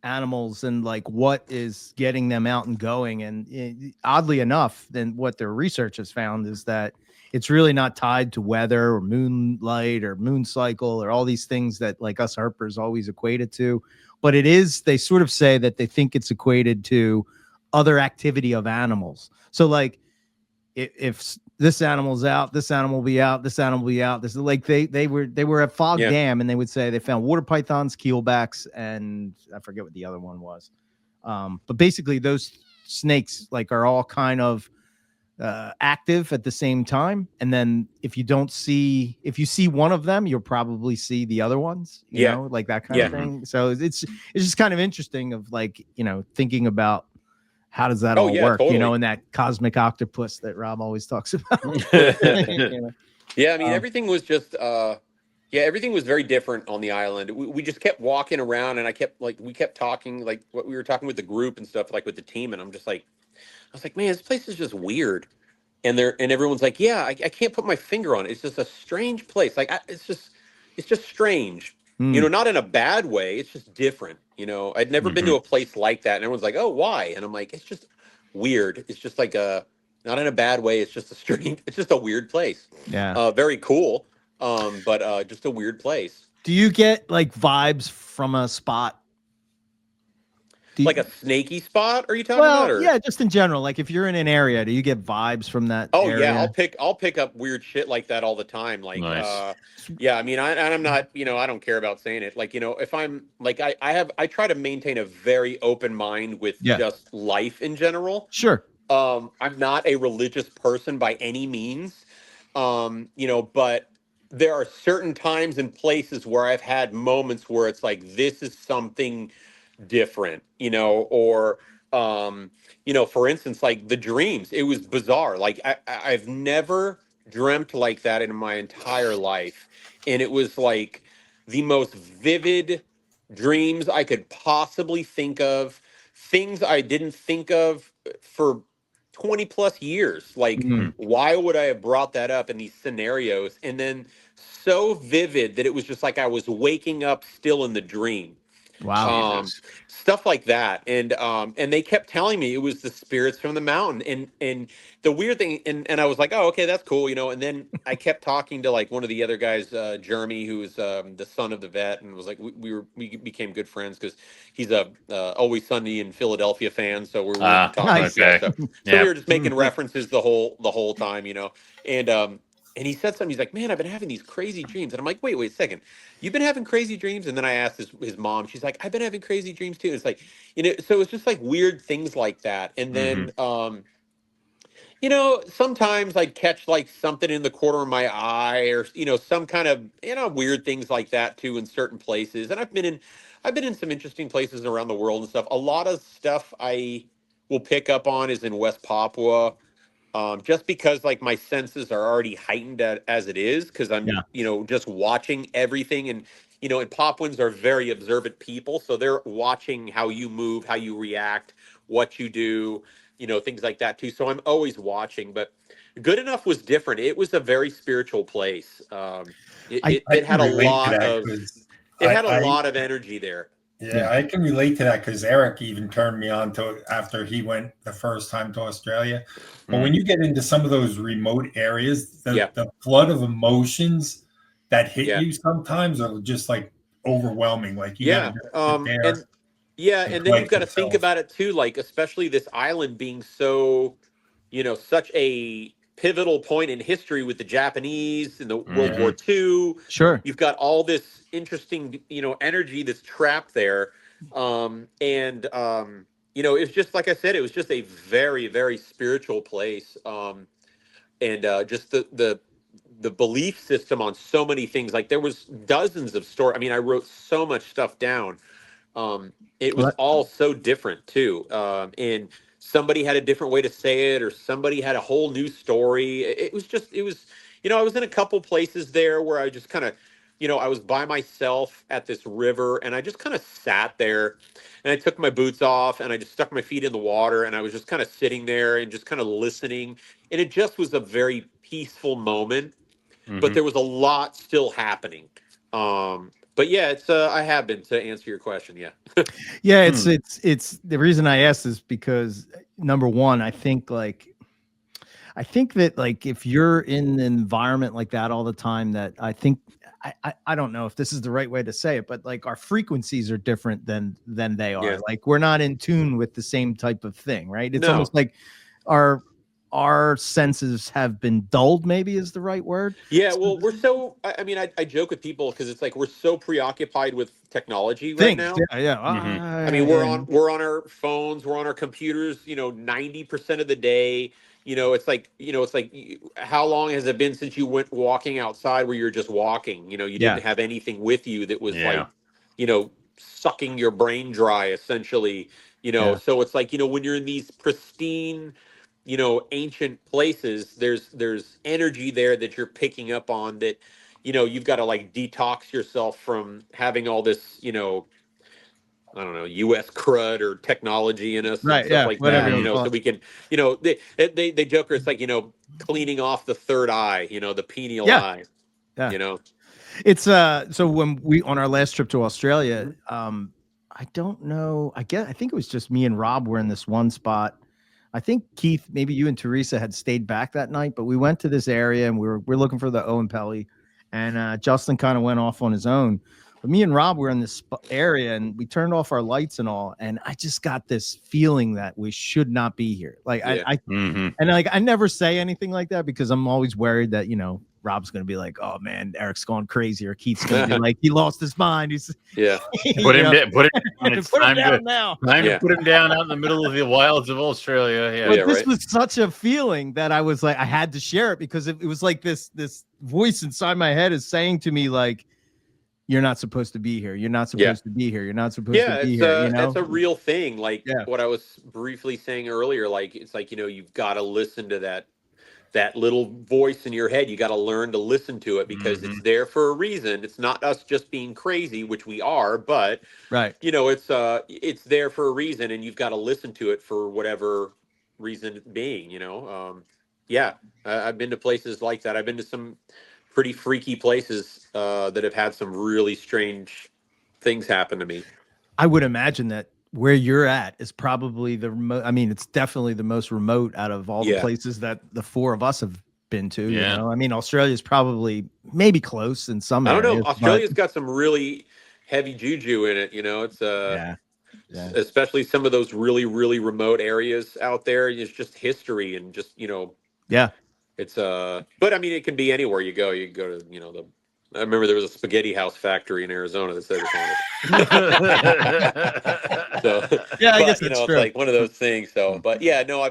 animals and like what is getting them out and going. And oddly enough, then what their research has found is that it's really not tied to weather or moonlight or moon cycle or all these things that like us herpers always equate it to. But it is, they sort of say that they think it's equated to other activity of animals. So like if this animal's out, this animal will be out, this animal will be out. This is like they were at Fog Dam, and they would say they found water pythons, keelbacks, and I forget what the other one was. But basically those snakes like are all kind of active at the same time, and then if you see one of them, you'll probably see the other ones, you know, like that kind of thing. So it's just kind of interesting of like, you know, thinking about how does that all work, you know, in that cosmic octopus that Rob always talks about. Yeah, I mean, everything was just everything was very different on the island. We just kept walking around, and we kept talking, like what we were talking with the group and stuff, like with the team, and I was like, man, this place is just weird. And everyone's like, yeah, I can't put my finger on it. It's just a strange place. Like, it's just strange. You know, not in a bad way. It's just different. You know, I'd never been to a place like that. And everyone's like, oh, why? And I'm like, it's just weird. It's just like not in a bad way. It's just it's just a weird place. Yeah. Very cool. But just a weird place. Do you get like vibes from a spot? Like a snaky spot? Are you talking about? Or? Yeah, just in general. Like if you're in an area, do you get vibes from that? Oh area? Yeah, I'll pick up weird shit like that all the time. Like, nice. Yeah, I mean, I'm not, you know, I don't care about saying it. Like, you know, if I'm like, I try to maintain a very open mind with just life in general. Sure. I'm not a religious person by any means. You know, but there are certain times and places where I've had moments where it's like, this is something different, you know, or you know, for instance, like the dreams, it was bizarre. Like I've never dreamt like that in my entire life, and it was like the most vivid dreams I could possibly think of, things I didn't think of for 20 plus years. Like, why would I have brought that up in these scenarios? And then so vivid that it was just like I was waking up still in the dream. Wow. Stuff like that. And they kept telling me it was the spirits from the mountain. And the weird thing, and I was like, oh, okay, that's cool, and then I kept talking to like one of the other guys, Jeremy, who was the son of the vet, and was like, we became good friends because he's a Always Sunny in Philadelphia fan, so we were talking. Nice. Yeah, so we were just making references the whole time, and he said something. He's like, man, I've been having these crazy dreams. And I'm like, wait a second. You've been having crazy dreams? And then I asked his mom. She's like, I've been having crazy dreams too. It's like, so it's just like weird things like that. And then, sometimes I'd catch like something in the corner of my eye or, some kind of, weird things like that too in certain places. And I've been in some interesting places around the world and stuff. A lot of stuff I will pick up on is in West Papua. Just because like my senses are already heightened as it is, because I'm, just watching everything. And, and Papuans are very observant people. So they're watching how you move, how you react, what you do, things like that too. So I'm always watching, but Good Enough was different. It was a very spiritual place. It had a lot of energy there. Yeah, I can relate to that because Eric even turned me on to it after he went the first time to Australia. But when you get into some of those remote areas, the flood of emotions that hit you sometimes are just like overwhelming. Like you gotta sit there and then you've got to think about it too, like especially this island being so, such a pivotal point in history with the Japanese in the World War II. Sure. You've got all this interesting, energy that's trapped there. It's just like I said, it was just a very, very spiritual place. Just the belief system on so many things. Like there was dozens of stories. I mean, I wrote so much stuff down. It was all so different too. And somebody had a different way to say it, or somebody had a whole new story. I was in a couple places there where I just kind of, I was by myself at this river and I just kind of sat there and I took my boots off and I just stuck my feet in the water and I was just kind of sitting there and just kind of listening. And it just was a very peaceful moment, but there was a lot still happening. But yeah, it's I have been, to answer your question. Yeah. Yeah. It's the reason I asked is because number one, I think that like if you're in an environment like that all the time, that I don't know if this is the right way to say it, but like our frequencies are different than they are. Like we're not in tune with the same type of thing, right? It's almost like our senses have been dulled, maybe is the right word. Yeah, well, we're so, I joke with people because it's like we're so preoccupied with technology right now. I mean, we're on our phones, we're on our computers, 90% of the day. It's like how long has it been since you went walking outside where you're just walking? You didn't have anything with you that was like, sucking your brain dry, essentially. So it's like, when you're in these pristine, ancient places, there's energy there that you're picking up on that, you've got to like detox yourself from having all this, I don't know, US crud or technology in us and stuff like that, so we can, they joke, it's like, cleaning off the third eye, the pineal eye, It's so when we on our last trip to Australia, I don't know, I think it was just me and Rob were in this one spot. I think Keith, maybe you and Teresa had stayed back that night, but we went to this area and we're looking for the Owen Pelly, and Justin kind of went off on his own. But me and Rob were in this area and we turned off our lights and all, and I just got this feeling that we should not be here. Like and like I never say anything like that because I'm always worried that Rob's gonna be like, "Oh man, Eric's going crazy," or Keith's gonna be like, "He lost his mind." He's put him down now. Time to put him down out in the middle of the wilds of Australia. But this was such a feeling that I was like, I had to share it because it was like this voice inside my head is saying to me like, "You're not supposed to be here. You're not supposed to be here. You're not supposed to be here." That's a real thing. Like what I was briefly saying earlier. Like it's like you've got to listen to that little voice in your head. You got to learn to listen to it because it's there for a reason. It's not us just being crazy, which we are, but it's there for a reason, and you've got to listen to it for whatever reason it being. I've been to places like that. I've been to some pretty freaky places that have had some really strange things happen to me. I would imagine that where you're at is probably the remote. I mean, it's definitely the most remote out of all the places that the four of us have been to. You know, I mean, Australia's probably maybe close in some areas. I don't know. Australia's got some really heavy juju in it. You know, it's especially some of those really, really remote areas out there. It's just history and just, you know, it's but I mean, it can be anywhere you go. You can go to, you know, I remember there was a spaghetti house factory in Arizona that said it's on it. So, I guess you that's know, true. it's like one of those things. So, but yeah, no,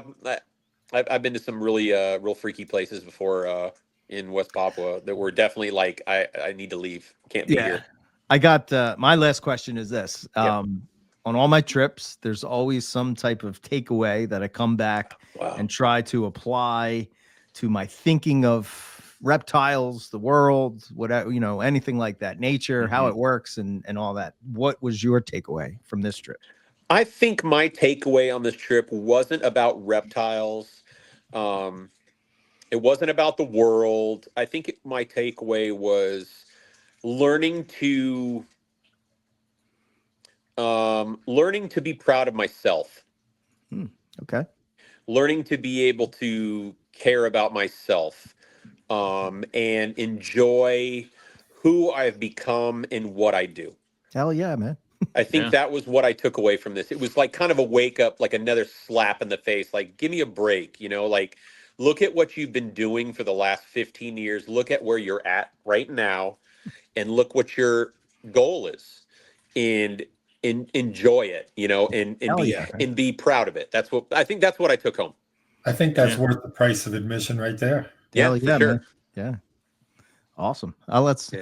I've been to some really real freaky places before in West Papua that were definitely like I need to leave. Can't be here. I got my last question is this. On all my trips, there's always some type of takeaway that I come back and try to apply to my thinking of reptiles, the world, whatever, you know, anything like that, nature, how it works and all that. What was your takeaway from this trip? I think my takeaway on this trip wasn't about reptiles. It wasn't about the world. I think my takeaway was learning to be proud of myself. Okay. Learning to be able to care about myself, and enjoy who I've become and what I do. Hell yeah, man. I think that was what I took away from this. It was like kind of a wake up, like another slap in the face, like give me a break, you know, like look at what you've been doing for the last 15 years. Look at where you're at right now and look what your goal is and enjoy it, you know, and be proud of it. That's what I think. That's what I took home. I think that's worth the price of admission right there. Yeah, for sure. Man. Yeah. Awesome. Let's.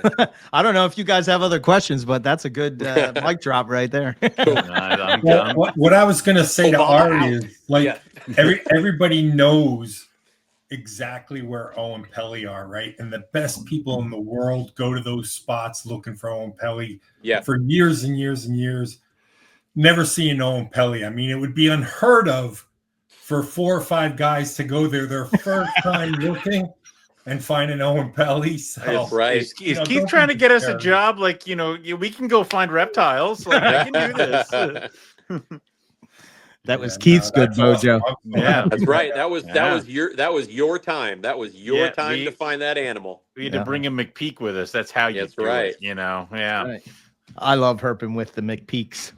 I don't know if you guys have other questions, but that's a good mic drop right there. What I was going to say to Ari is like everybody knows exactly where Oenpelli are, right? And the best people in the world go to those spots looking for Oenpelli for years and years and years. Never seen Oenpelli. I mean, it would be unheard of for 4 or 5 guys to go there their first time looking and find an Oenpelli. So, right. Is Keith trying to get us a job? Like, you know, we can go find reptiles. Like, I can do this. That was Keith's good mojo. Awesome. Yeah, that's right. That was your time. That was your time to find that animal. We had to bring a McPeak with us. That's how you do it, you know. Yeah. Right. I love herping with the McPeaks.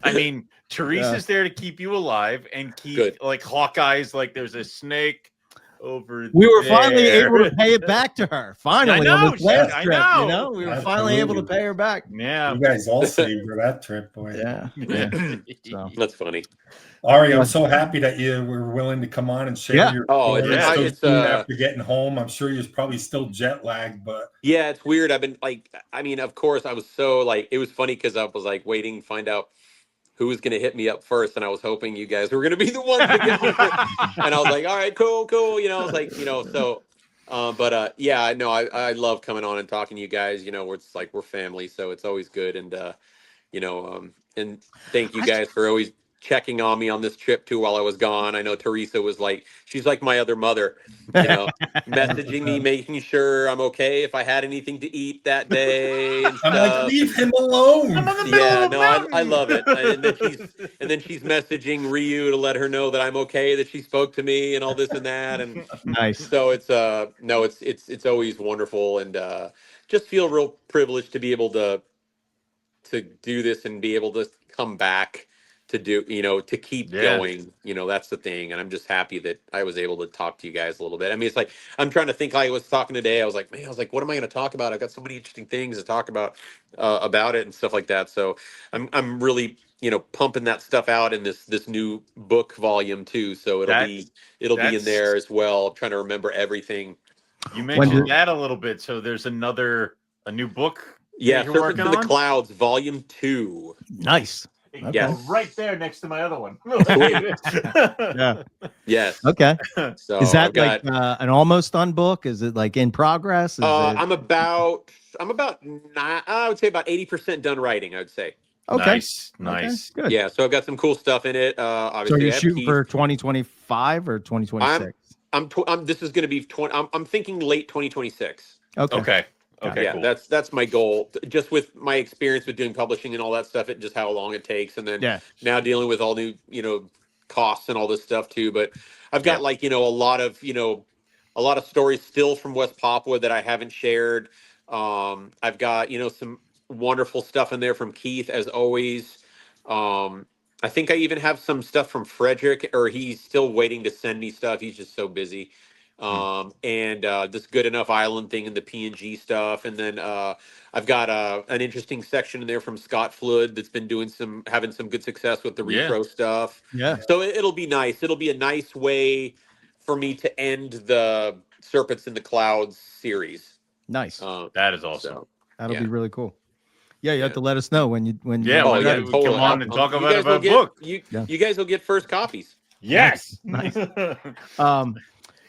I mean, Teresa's there to keep you alive and keep like Hawkeye's like there's a snake over we were there. Finally able to pay it back to her. Finally, on this last trip, you know, we were Absolutely. finally able to pay her back. Yeah. You guys all saved for that trip, boy. Yeah. So. That's funny. Ari, I'm so happy that you were willing to come on and share your it's after getting home. I'm sure you're probably still jet lagged, but yeah, it's weird. I've been like, I mean, of course, I was so like, it was funny because I was like waiting to find out who was going to hit me up first, and I was hoping you guys were going to be the ones to get me. And I was like, all right, cool. You know, I was like, you know, so, yeah, no, I love coming on and talking to you guys. You know, it's like we're family, so it's always good. And you know, and thank you guys for always checking on me on this trip too while I was gone. I know Teresa was like, she's like my other mother, you know, messaging me, making sure I'm okay if I had anything to eat that day. And I'm like, leave him alone. Yeah, no, I love it. And then she's messaging Ryu to let her know that I'm okay, that she spoke to me and all this and that. And nice. So it's it's always wonderful, and just feel real privileged to be able to do this and be able to come back to do, you know, to keep going, you know, that's the thing. And I'm just happy that I was able to talk to you guys a little bit. I mean, it's like, I'm trying to think, like I was talking today. I was like, what am I going to talk about? I've got so many interesting things to talk about it and stuff like that. So I'm really, you know, pumping that stuff out in this new book volume too. So it'll be in there as well. I'm trying to remember everything. You mentioned that a little bit. So there's a new book. Yeah. Serpent to the Clouds, volume 2. Nice. Okay. Yes. Right there next to my other one. Yeah. Yes. Okay. So is that like an almost done book? Is it like in progress? I'm about I would say about 80% done writing, I would say. Okay. Nice. Okay, good. Yeah, so I've got some cool stuff in it. Obviously, so you're shooting for 2025 or 2026? This is going to be I'm thinking late 2026. Okay. Okay, yeah, cool. that's my goal. Just with my experience with doing publishing and all that stuff, just how long it takes, and then now dealing with all new, costs and all this stuff too. But I've got a lot of stories still from West Papua that I haven't shared. I've got some wonderful stuff in there from Keith, as always. I think I even have some stuff from Frederick, or he's still waiting to send me stuff. He's just so busy. And this Good Enough Island thing and the PNG stuff. And then I've got an interesting section in there from Scott Flood that's been having some good success with the repro stuff. Yeah. So it'll be nice. It'll be a nice way for me to end the Serpents in the Clouds series. Nice. That is awesome. So, that'll be really cool. Yeah, you have to let us know when you totally. Come on and talk about a book. You guys will get first copies. Yes. Nice.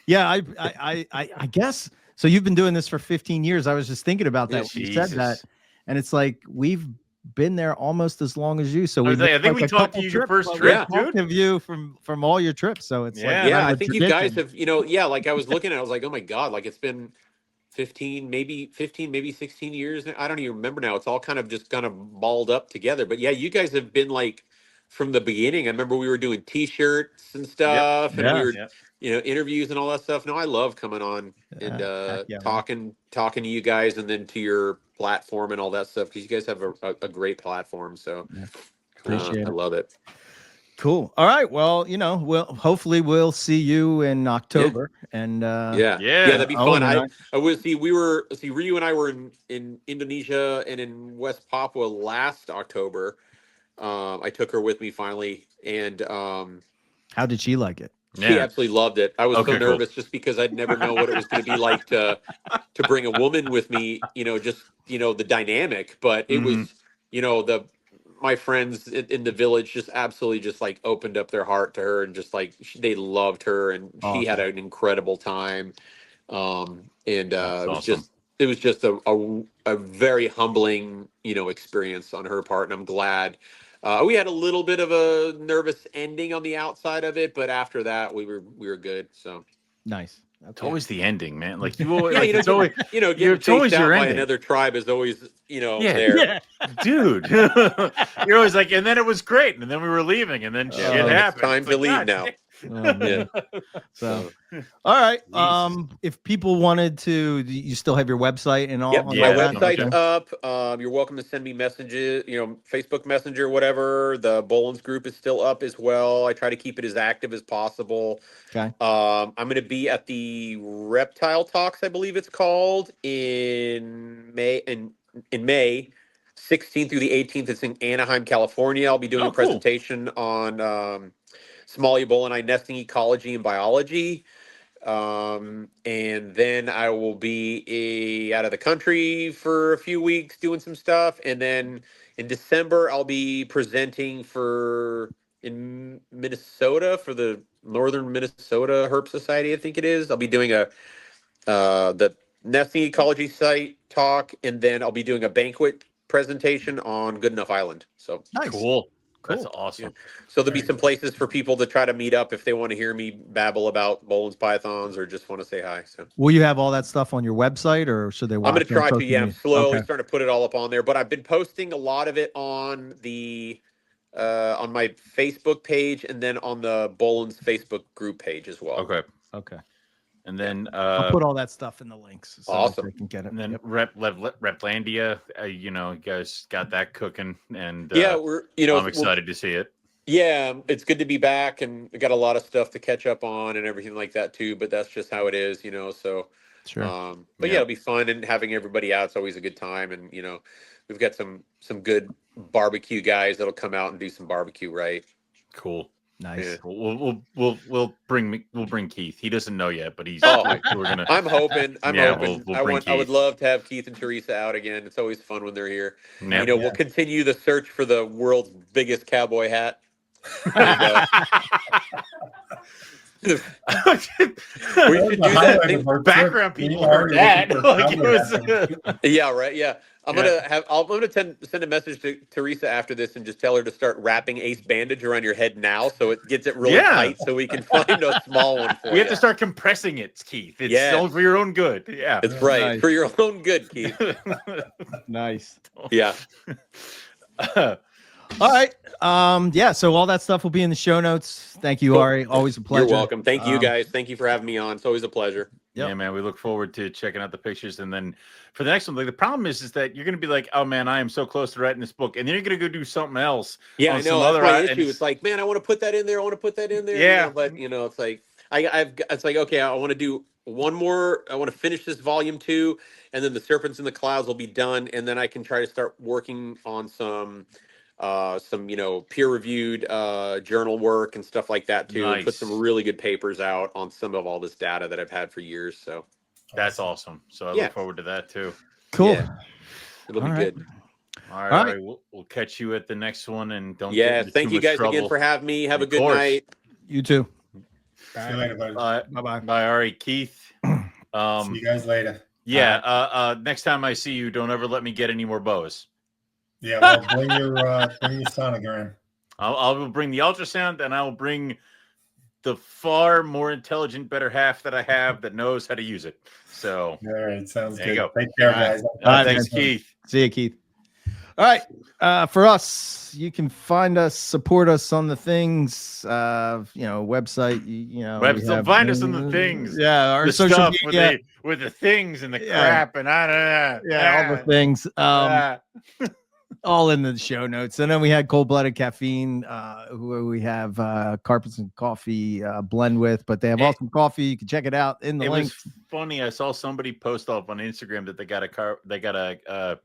Yeah, I guess so. You've been doing this for 15 years. I was just thinking about that when you said that, and it's like we've been there almost as long as you. So I think we talked to you your first trip, dude. Of you from all your trips. So it's I think you guys have like I was looking at it, I was like, oh my god, like it's been 15, maybe 16 years. I don't even remember now. It's all kind of balled up together. But yeah, you guys have been like from the beginning. I remember we were doing T-shirts and stuff, and we were interviews and all that stuff. No, I love coming on and talking to you guys, and then to your platform and all that stuff, because you guys have a great platform. So appreciate it. I love it. Cool. All right. Well, hopefully we'll see you in October. And that'd be fun. I would see Ryu and I were in Indonesia and in West Papua last October. I took her with me finally, and how did she like it? She absolutely loved it. I was so nervous just because I'd never know what it was going to be like to bring a woman with me, the dynamic, but it was, my friends in the village just absolutely just like opened up their heart to her, and just like they loved her, and she had an incredible time. It was just a very humbling, experience on her part. And I'm glad we had a little bit of a nervous ending on the outside of it, but after that we were good. So nice. It's always the ending, man. Like you always, it's always, getting chased out by another tribe is always, there. Yeah. Dude. You're always like, and then it was great, and then we were leaving, and then shit happened. Time to leave now. So all right. If people wanted to, you still have your website and all? Yep, my website's up. You're welcome to send me messages, Facebook Messenger, whatever. The Boelens group is still up as well. I try to keep it as active as possible. Okay. I'm going to be at the Reptile Talks, I believe it's called, in May 16th through the 18th. It's in Anaheim, California. I'll be doing a presentation on Somalia Boelens nesting ecology and biology. And then I will be out of the country for a few weeks doing some stuff. And then in December, I'll be presenting in Minnesota for the Northern Minnesota Herp Society, I think it is. I'll be doing the nesting ecology site talk, and then I'll be doing a banquet presentation on Good Enough Island. So nice. Cool. That's awesome. Yeah. So there'll be some places for people to try to meet up if they want to hear me babble about Boelens pythons or just want to say hi. So will you have all that stuff on your website, or should they? I'm going to try to. Yeah, I'm slowly starting to put it all up on there, but I've been posting a lot of it on the on my Facebook page, and then on the Boelens Facebook group page as well. Okay. And then I'll put all that stuff in the links. So awesome. They can get it. And then Replandia, you guys got that cooking, and I'm excited to see it. Yeah, it's good to be back, and we got a lot of stuff to catch up on and everything like that too. But that's just how it is, So sure. But it'll be fun, and having everybody out, it's always a good time. And we've got some good barbecue guys that'll come out and do some barbecue, right? Cool. Nice. Yeah. We'll bring Keith. He doesn't know yet, but he's. We're gonna. I'm hoping. I would love to have Keith and Teresa out again. It's always fun when they're here. We'll continue the search for the world's biggest cowboy hat. We should do that. I think background people heard that. Like it was, yeah, right. Yeah. I'm gonna send a message to Teresa after this and just tell her to start wrapping Ace bandage around your head now, so it gets it really tight, so we can find a small one for you. We have to start compressing it, Keith. It's all for your own good. Yeah, it's right. Nice. For your own good, Keith. Nice. Yeah. All right. Yeah. So all that stuff will be in the show notes. Thank you, Ari. Always a pleasure. You're welcome. Thank you, guys. Thank you for having me on. It's always a pleasure. Yep. Yeah, man. We look forward to checking out the pictures, and then for the next one, like the problem is that you're going to be like, oh man, I am so close to writing this book, and then you're going to go do something else. Yeah, I know. That's my issue. It's like, man, I want to put that in there. I want to put that in there. Yeah, but it's like it's like, okay, I want to do one more. I want to finish this volume 2, and then the Serpents in the Clouds will be done, and then I can try to start working on some peer-reviewed journal work and stuff like that too. Nice. Put some really good papers out on some of all this data that I've had for years. So that's awesome. So I look forward to that too. Cool. Yeah. It'll be good. All right. We'll catch you at the next one, and don't. Thank you guys again for having me. Have a good night. You too. See you later, buddy. Bye. Bye, Ari. Keith. See you guys later. Yeah. Next time I see you, don't ever let me get any more bows. Yeah, well, bring your sonogram. I will bring the ultrasound, and I will bring the far more intelligent, better half that I have that knows how to use it. So, all right, sounds good. Go. Take care, guys. Thanks, Keith. See you, Keith. All right. For us, you can find us, support us on the things, website, find us on the things. Yeah. Our the social stuff media. with the things and the crap and all the things. All in the show notes. And then we had Cold-Blooded Caffeine, who we have Carpets and Coffee blend with, but they have awesome coffee. You can check it out in the link. It was funny. I saw somebody post off on Instagram that they got a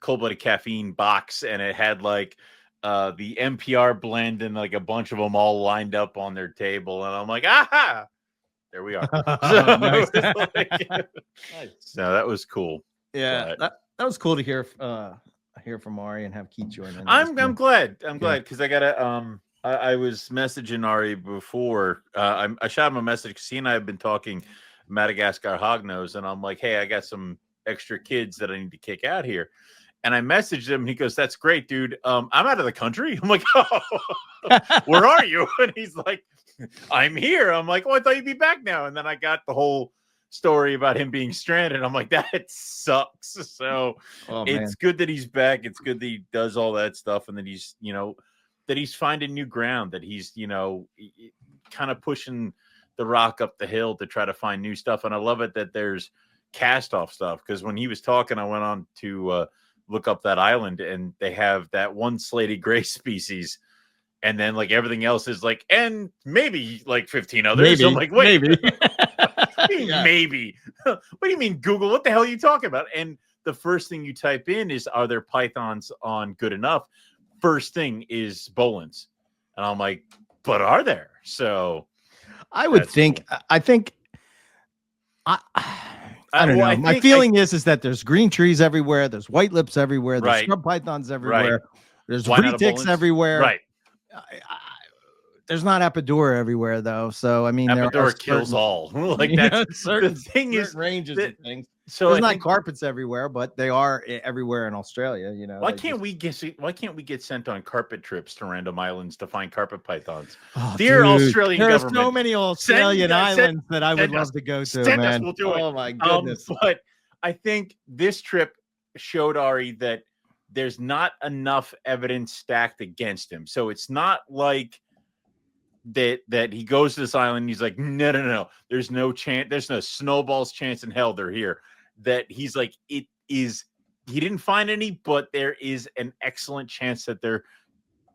Cold-Blooded Caffeine box, and it had like the MPR blend and like a bunch of them all lined up on their table. And I'm like, aha, there we are. Nice. So that was cool. Yeah, that was cool to hear from Ari and have Keith join in. I'm glad because I gotta I was messaging Ari before. I shot him a message because he and I have been talking Madagascar hognose, and I'm like, hey, I got some extra kids that I need to kick out here. And I messaged him, and he goes, that's great, dude. I'm out of the country. I'm like, oh, where are you? And he's like, I'm here. I'm like, oh, I thought you'd be back now. And then I got the whole story about him being stranded. I'm like, that sucks. So it's good that he's back. It's good that he does all that stuff, and that he's, that he's finding new ground, that he's, kind of pushing the rock up the hill to try to find new stuff. And I love it that there's cast off stuff, because when he was talking, I went on to look up that island, and they have that one slaty gray species, and then like everything else is like, and maybe like 15 others. Maybe. I'm like, wait, maybe. Maybe. What do you mean, Google? What the hell are you talking about? And the first thing you type in is, are there pythons on Good Enough? First thing is Boelens. And I'm like, but are there? So I would think, cool. I don't know. My feeling is that there's green trees everywhere. There's white lips everywhere. There's scrub pythons everywhere. Right. There's reticks everywhere. Right. There's not Apodora everywhere, though. So, I mean, Apodora kills all. Like that's certain the thing is ranges of things. So there's not carpets everywhere, but they are everywhere in Australia. Why can't we get sent on carpet trips to random islands to find carpet pythons? Oh, Dear Australian government, government, there are so many Australian islands that I would love to go to. Man, we'll do it. Oh my goodness! But I think this trip showed Ari that there's not enough evidence stacked against him. So it's not like that he goes to this island and he's like, no, there's no chance, there's no snowball's chance in hell they're here. That he's like, it is, he didn't find any, but there is an excellent chance that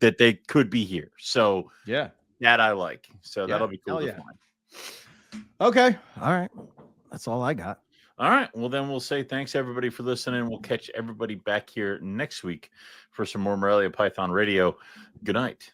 they could be here. So yeah, that I like. So that'll be cool to find. Okay. All right. That's all I got. All right. Well, then we'll say thanks everybody for listening. We'll catch everybody back here next week for some more Morelia Python Radio. Good night.